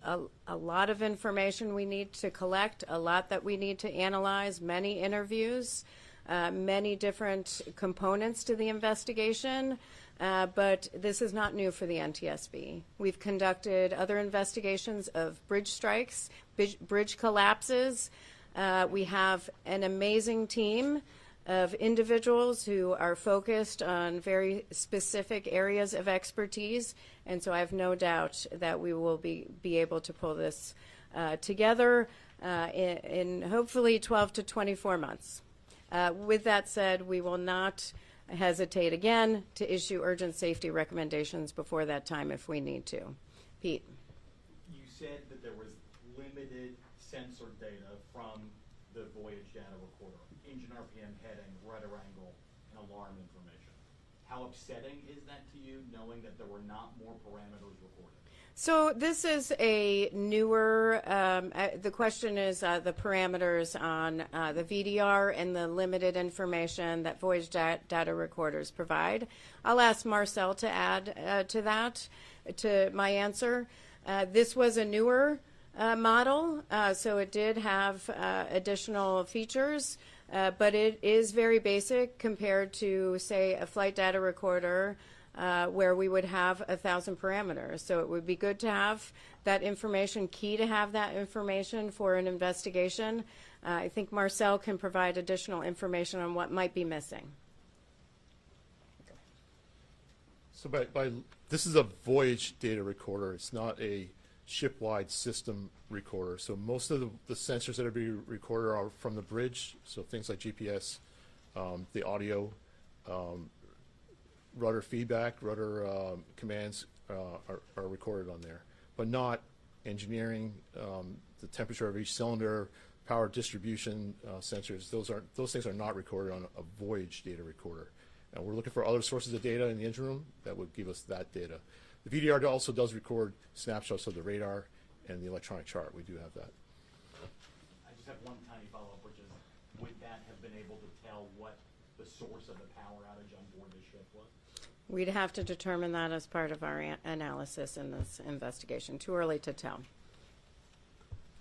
lot of information we need to collect, a lot that we need to analyze, many interviews, many different components to the investigation. But this is not new for the NTSB. We've conducted other investigations of bridge strikes, bridge collapses. We have an amazing team of individuals who are focused on very specific areas of expertise, and so I have no doubt that we will be able to pull this together in hopefully 12 to 24 months. With that said, we will not hesitate again to issue urgent safety recommendations before that time if we need to. Pete. You said that there was limited sensor data from the Voyage data recorder, engine RPM, heading, rudder angle, and alarm information. How upsetting is that to you, knowing that there were not more parameters recorded? So this is a newer, the question is the parameters on the VDR and the limited information that Voyage data recorders provide. I'll ask Marcel to add to that, to my answer. This was a newer model, so it did have additional features, but it is very basic compared to, say, a flight data recorder where we would have 1,000 parameters. So it would be good to have that information, key to have that information for an investigation. I think Marcel can provide additional information on what might be missing. So this is a Voyage data recorder. It's not a ship-wide system recorder. So most of the sensors that are being recorded are from the bridge. So things like GPS, the audio, rudder feedback, rudder commands are recorded on there, but not engineering, the temperature of each cylinder, power distribution sensors. Those things are not recorded on a Voyage data recorder. And we're looking for other sources of data in the engine room that would give us that data. The VDR also does record snapshots of the radar and the electronic chart. We do have that. I just have one tiny follow-up, which is, would that have been able to tell what the source of the power outage on board the ship was? We'd have to determine that as part of our analysis in this investigation. Too early to tell.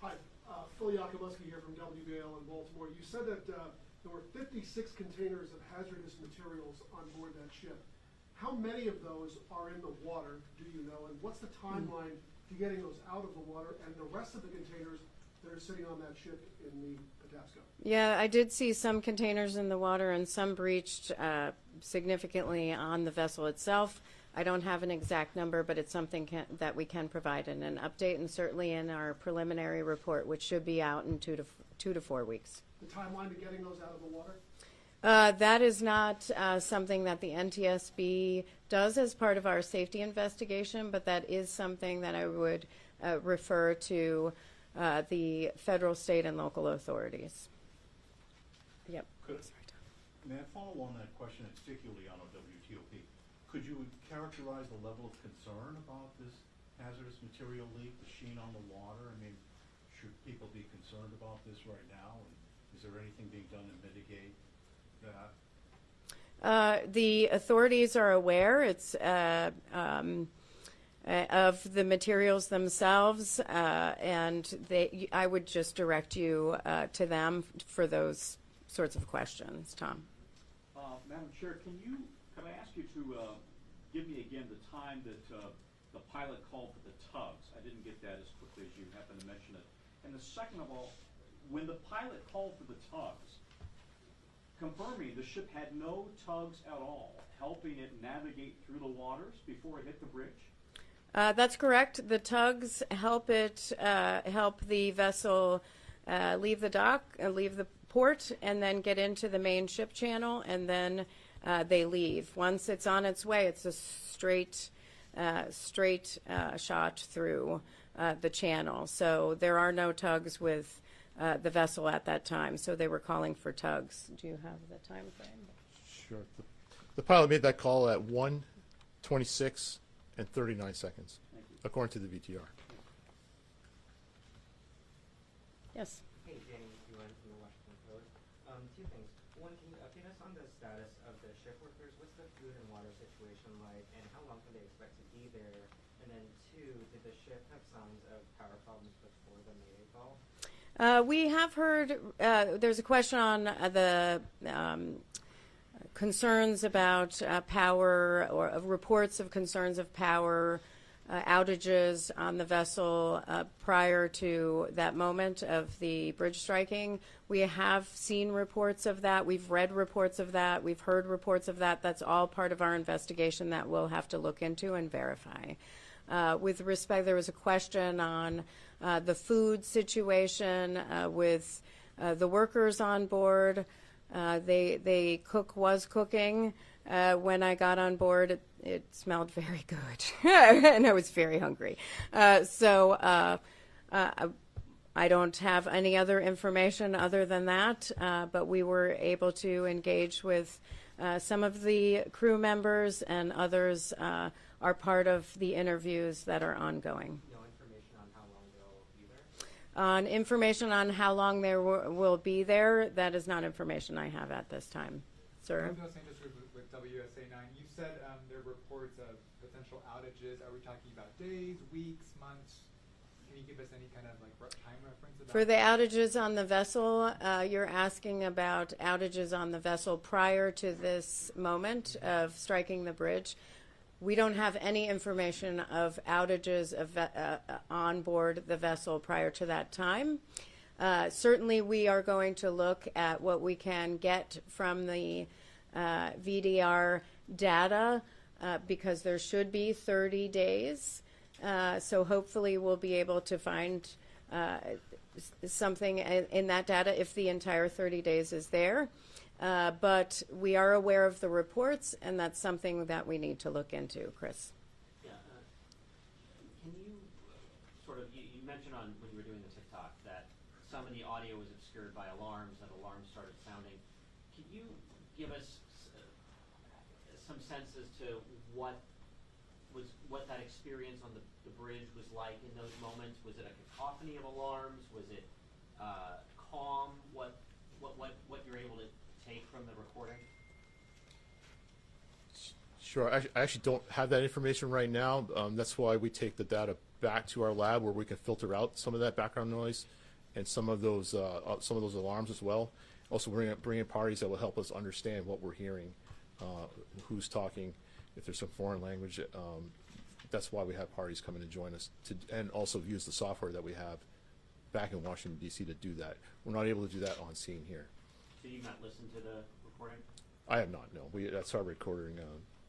Hi, Phil Yakubuski here from WBAL in Baltimore. You said that there were 56 containers of hazardous materials on board that ship. How many of those are in the water, do you know, and what's the timeline to getting those out of the water and the rest of the containers that are sitting on that ship in the Patapsco? Yeah, I did see some containers in the water and some breached significantly on the vessel itself. I don't have an exact number, but it's something that we can provide in an update, and certainly in our preliminary report, which should be out in 2 to 4 weeks. The timeline to getting those out of the water? That is not something that the NTSB does as part of our safety investigation, but that is something that I would refer to the federal, state, and local authorities. Yep. May I follow on that question, particularly on a WTOP? Could you characterize the level of concern about this hazardous material leak, the sheen on the water? I mean, should people be concerned about this right now? And is there anything being done to mitigate that? The authorities are aware. It's of the materials themselves, and I would just direct you to them for those sorts of questions. Tom. Madam Chair, can I ask you to give me again the time that the pilot called for the tugs? I didn't get that as quickly as you happened to mention it. And the second of all, when the pilot called for the tugs, confirming the ship had no tugs at all, helping it navigate through the waters before it hit the bridge? That's correct. The tugs help the vessel leave the dock, leave the port, and then get into the main ship channel, and then they leave. Once it's on its way, it's a straight shot through the channel. So there are no tugs with the vessel at that time. So they were calling for tugs. Do you have the time frame? Sure. The pilot made that call at 1:26 and 39 seconds, according to the VTR. Yes. Hey, Danny, you went from the Washington Post. Two things. One, can you update us on the status of the ship workers? What's the food and water situation like, and how long can they expect to be there? And then two, did the ship have signs of power problems before the Mayday call? We have heard, there's a question on the concerns about power, or reports of concerns of power outages on the vessel prior to that moment of the bridge striking. We have seen reports of that. We've read reports of that. We've heard reports of that. That's all part of our investigation that we'll have to look into and verify. With respect, there was a question on the food situation with the workers on board. They was cooking. When I got on board, it smelled very good, and I was very hungry. So I don't have any other information other than that, but we were able to engage with some of the crew members, and others are part of the interviews that are ongoing. No information on how long they'll be there? On information on how long they will be there, that is not information I have at this time. Sir? I'm just with WSA 9. You said there are reports of potential outages. Are we talking about days, weeks, months? Can you give us any kind of time reference about For the outages on the vessel, you're asking about outages on the vessel prior to this moment of striking the bridge. We don't have any information of outages on board the vessel prior to that time. Certainly, we are going to look at what we can get from the VDR data because there should be 30 days. So hopefully we'll be able to find something in that data if the entire 30 days is there. But we are aware of the reports, and that's something that we need to look into. Chris? Yeah. Can you you mentioned when you were doing the TikTok that some of the audio was obscured by alarms, that alarms started sounding. Can you give us some sense as to what that experience on the bridge was like in those moments? Was it a cacophony of alarms? Was it calm? What you're able to take from the recording? Sure. I actually don't have that information right now. That's why we take the data back to our lab, where we can filter out some of that background noise and some of those alarms as well. Also, bring in parties that will help us understand what we're hearing, who's talking, if there's some foreign language. That's why we have parties come in and join us, and also use the software that we have back in Washington, D.C. to do that. We're not able to do that on scene here. So you've not listened to the recording? I have not, no. That's our recording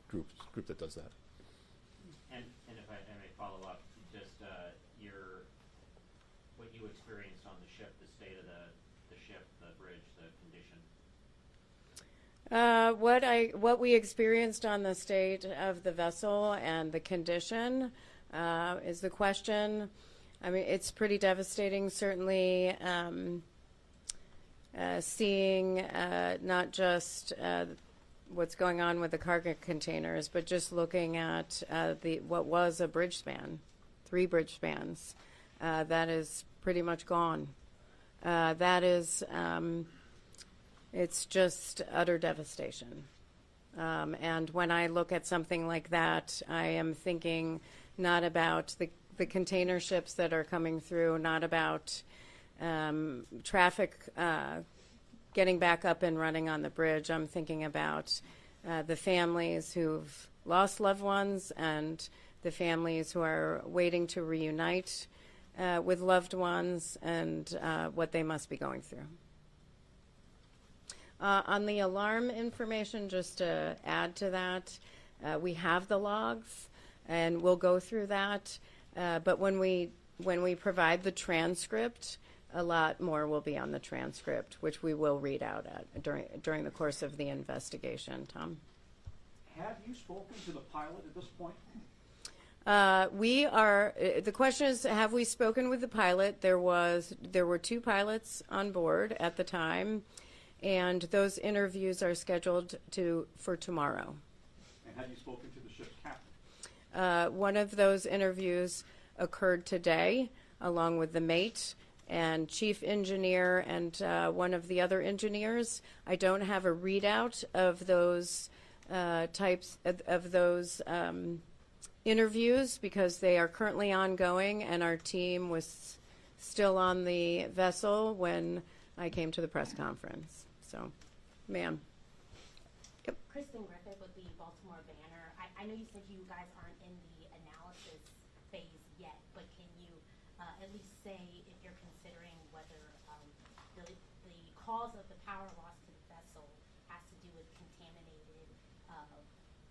group that does that. And if I may follow up, just what you experienced on the ship, the state of the ship, the bridge, the condition. What we experienced on the state of the vessel and the condition is the question. I mean, it's pretty devastating, certainly. Seeing not just what's going on with the cargo containers, but just looking at what was a bridge span, 3 bridge spans, that is pretty much gone. That is, it's just utter devastation. And when I look at something like that, I am thinking not about the container ships that are coming through, not about traffic getting back up and running on the bridge. I'm thinking about the families who've lost loved ones, and the families who are waiting to reunite with loved ones, and what they must be going through. On the alarm information, just to add to that, we have the logs, and we'll go through that. But when we provide the transcript, a lot more will be on the transcript, which we will read out during the course of the investigation. Tom? Have you spoken to the pilot at this point? The question is, have we spoken with the pilot? There were 2 pilots on board at the time, and those interviews are scheduled for tomorrow. And have you spoken to the ship's captain? One of those interviews occurred today, along with the mate and chief engineer and one of the other engineers. I don't have a readout of those types of those interviews because they are currently ongoing, and our team was still on the vessel when I came to the press conference. So, ma'am. Yep. Kristen Griffith with the Baltimore Banner. I know you said you guys aren't in the analysis phase yet, but can you at least say if you're considering whether the cause of the power loss to the vessel has to do with contaminated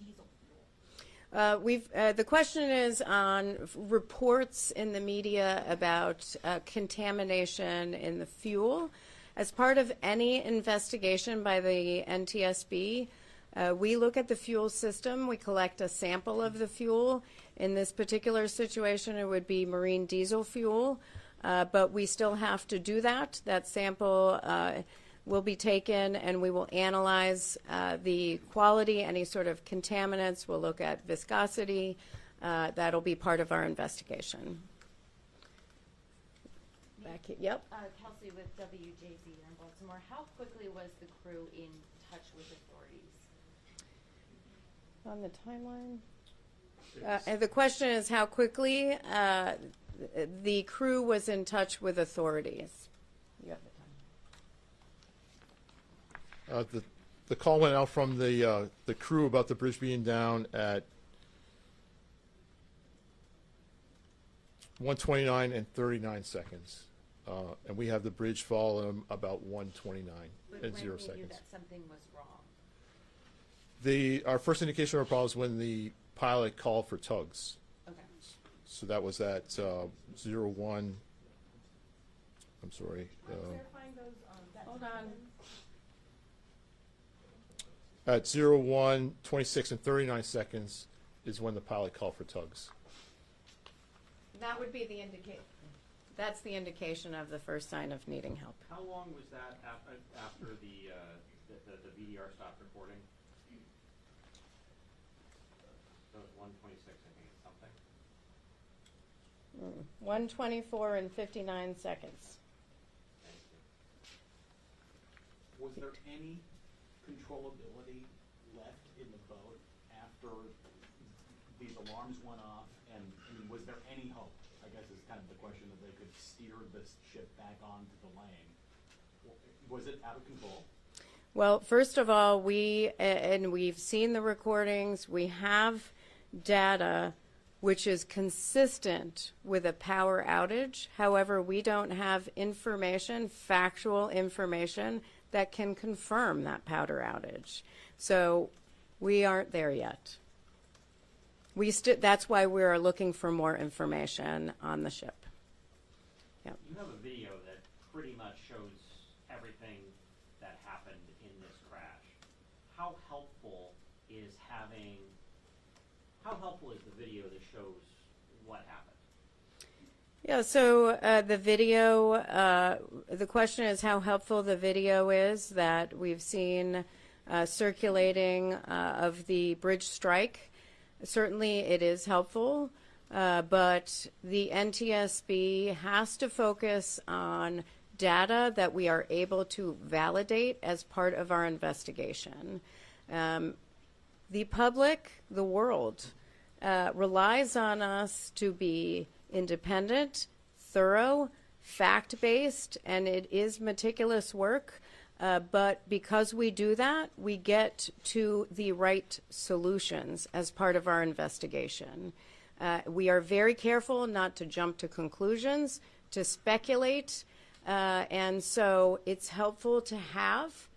diesel fuel? The question is on reports in the media about contamination in the fuel. As part of any investigation by the NTSB, we look at the fuel system. We collect a sample of the fuel. In this particular situation, it would be marine diesel fuel, but we still have to do that. That sample will be taken, and we will analyze the quality, any sort of contaminants. We'll look at viscosity. That'll be part of our investigation. Yep. Kelsey with WJZ here in Baltimore. How quickly was the crew in touch with authorities? On the timeline? And the question is how quickly the crew was in touch with authorities. You have the time. The call went out from the crew about the bridge being down at 1:29 and 39 seconds. And we have the bridge fall about 1:29 and 0 seconds. When we knew that something was wrong? Our first indication of a problem is when the pilot called for tugs. Okay. So that was at 01. I'm sorry. Hold on. At 01, 26, and 39 seconds is when the pilot called for tugs. That would be the indication. That's the indication of the first sign of needing help. How long was that after the VDR stopped recording? That was 1:26, I think, something. 1:24 and 59 seconds. Thank you. Was there any controllability left in the boat after these alarms went off, and was there any hope? I guess is kind of the question, that they could steer this ship back onto the lane. Was it out of control? Well, first of all, we've seen the recordings. We have data which is consistent with a power outage. However, we don't have information, factual information, that can confirm that power outage. So we aren't there yet. That's why we are looking for more information on the ship. Yep. You have a video that pretty much shows everything that happened in this crash. How helpful is the video that shows what happened? Yeah, so the video, the question is how helpful the video is that we've seen circulating of the bridge strike. Certainly it is helpful, but the NTSB has to focus on data that we are able to validate as part of our investigation. The public, the world, relies on us to be independent, thorough, fact-based, and it is meticulous work. But because we do that, we get to the right solutions as part of our investigation. We are very careful not to jump to conclusions, to speculate, and so it's helpful to have,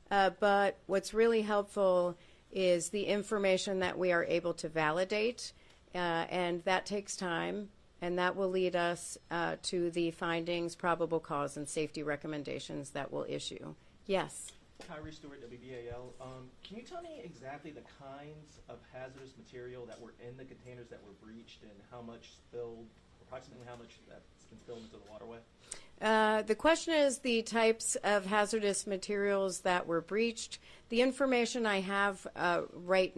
but what's really helpful is the information that we are able to validate, and that takes time, and that will lead us to the findings, probable cause, and safety recommendations that we'll issue. Yes? Kyrie Stewart, WBAL. Can you tell me exactly the kinds of hazardous material that were in the containers that were breached and how much spilled, approximately how much that's been spilled into the waterway? The question is the types of hazardous materials that were breached. The information I have right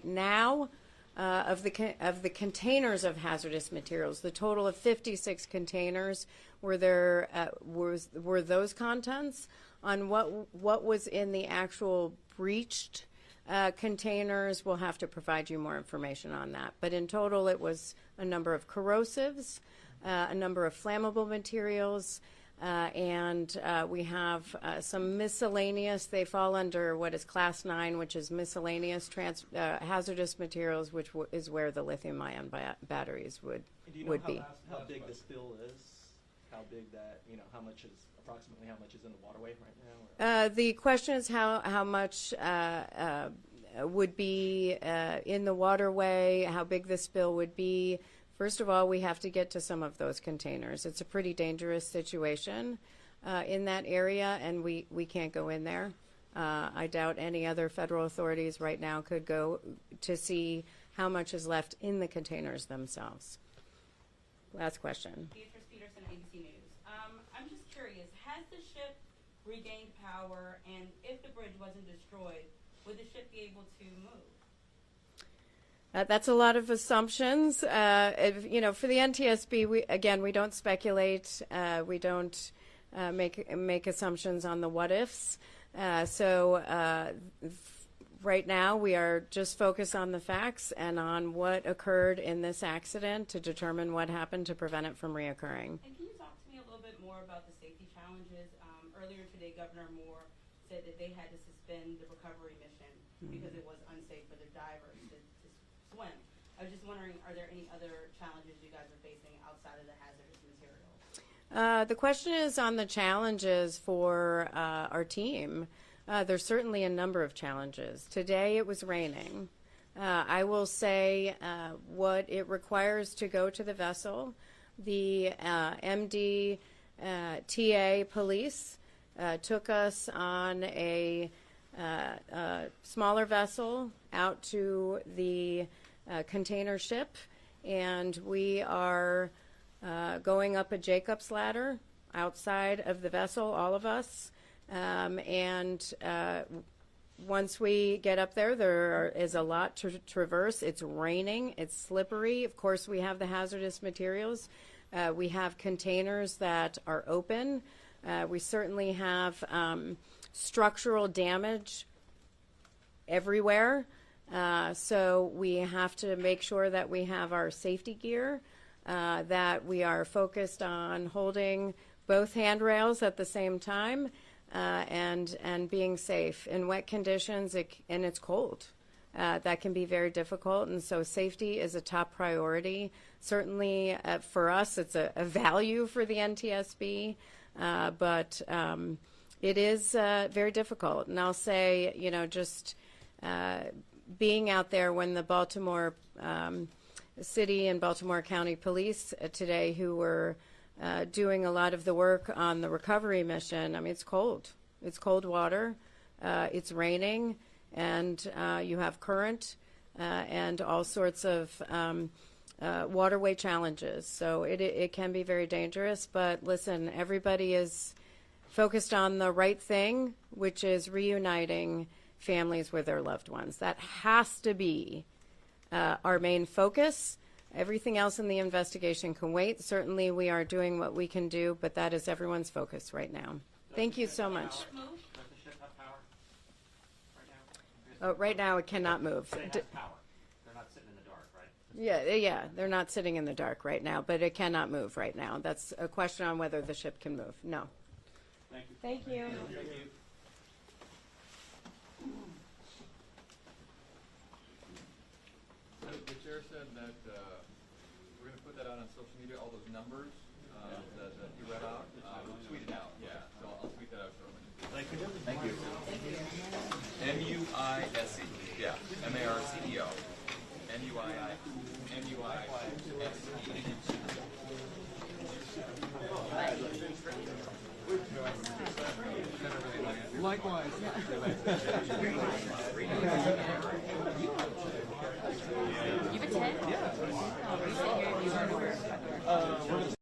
now of the containers of hazardous materials, the total of 56 containers, were those contents. On what was in the actual breached containers, we'll have to provide you more information on that. But in total, it was a number of corrosives, a number of flammable materials, and we have some miscellaneous. They fall under what is Class 9, which is miscellaneous hazardous materials, which is where the lithium-ion batteries would be. Do you know how big the spill is? How big that, how much is, approximately how much is in the waterway right now? The question is how much would be in the waterway, how big the spill would be. First of all, we have to get to some of those containers. It's a pretty dangerous situation in that area, and we can't go in there. I doubt any other federal authorities right now could go to see how much is left in the containers themselves. Last question. Beatrice Peterson, ABC News. I'm just curious, has the ship regained power, and if the bridge wasn't destroyed, would the ship be able to move? That's a lot of assumptions. For the NTSB, we don't speculate. We don't make assumptions on the what ifs. Right now, we are just focused on the facts and on what occurred in this accident to determine what happened to prevent it from reoccurring. And can you talk to me a little bit more about the safety challenges? Earlier today, Governor Moore said that they had to suspend the recovery mission because it was unsafe for the divers to swim. I was just wondering, are there any other challenges you guys are facing outside of the hazardous materials? The question is on the challenges for our team. There's certainly a number of challenges. Today it was raining. I will say what it requires to go to the vessel. The MDTA police took us on a smaller vessel out to the container ship, and we are going up a Jacob's ladder outside of the vessel, all of us. Once we get up there is a lot to traverse. It's raining. It's slippery. Of course, we have the hazardous materials. We have containers that are open. We certainly have structural damage everywhere. So we have to make sure that we have our safety gear, that we are focused on holding both handrails at the same time, and being safe. In wet conditions, and it's cold. That can be very difficult, and so safety is a top priority. Certainly for us, it's a value for the NTSB, but it is very difficult. And I'll say, just being out there when the Baltimore City and Baltimore County Police today, who were doing a lot of the work on the recovery mission. I mean, it's cold. It's cold water. It's raining, and you have current and all sorts of waterway challenges. So it can be very dangerous. But listen, everybody is focused on the right thing, which is reuniting families with their loved ones. That has to be our main focus. Everything else in the investigation can wait. Certainly we are doing what we can do, but that is everyone's focus right now. Thank you so much. Does the ship have power right now? Right now it cannot move. But it has power. They're not sitting in the dark, right? Yeah, they're not sitting in the dark right now, but it cannot move right now. That's a question on whether the ship can move. No. Thank you. Thank you. Thank you. The chair said that we're going to put that out on social media, all those numbers that you read out. Tweet it out. Yeah, so I'll tweet that out shortly. Thank you. Thank you. MUISE. Yeah. MARCEO. MUISE. Likewise. You have a 10? Yeah. Oh, you sit here if you are aware.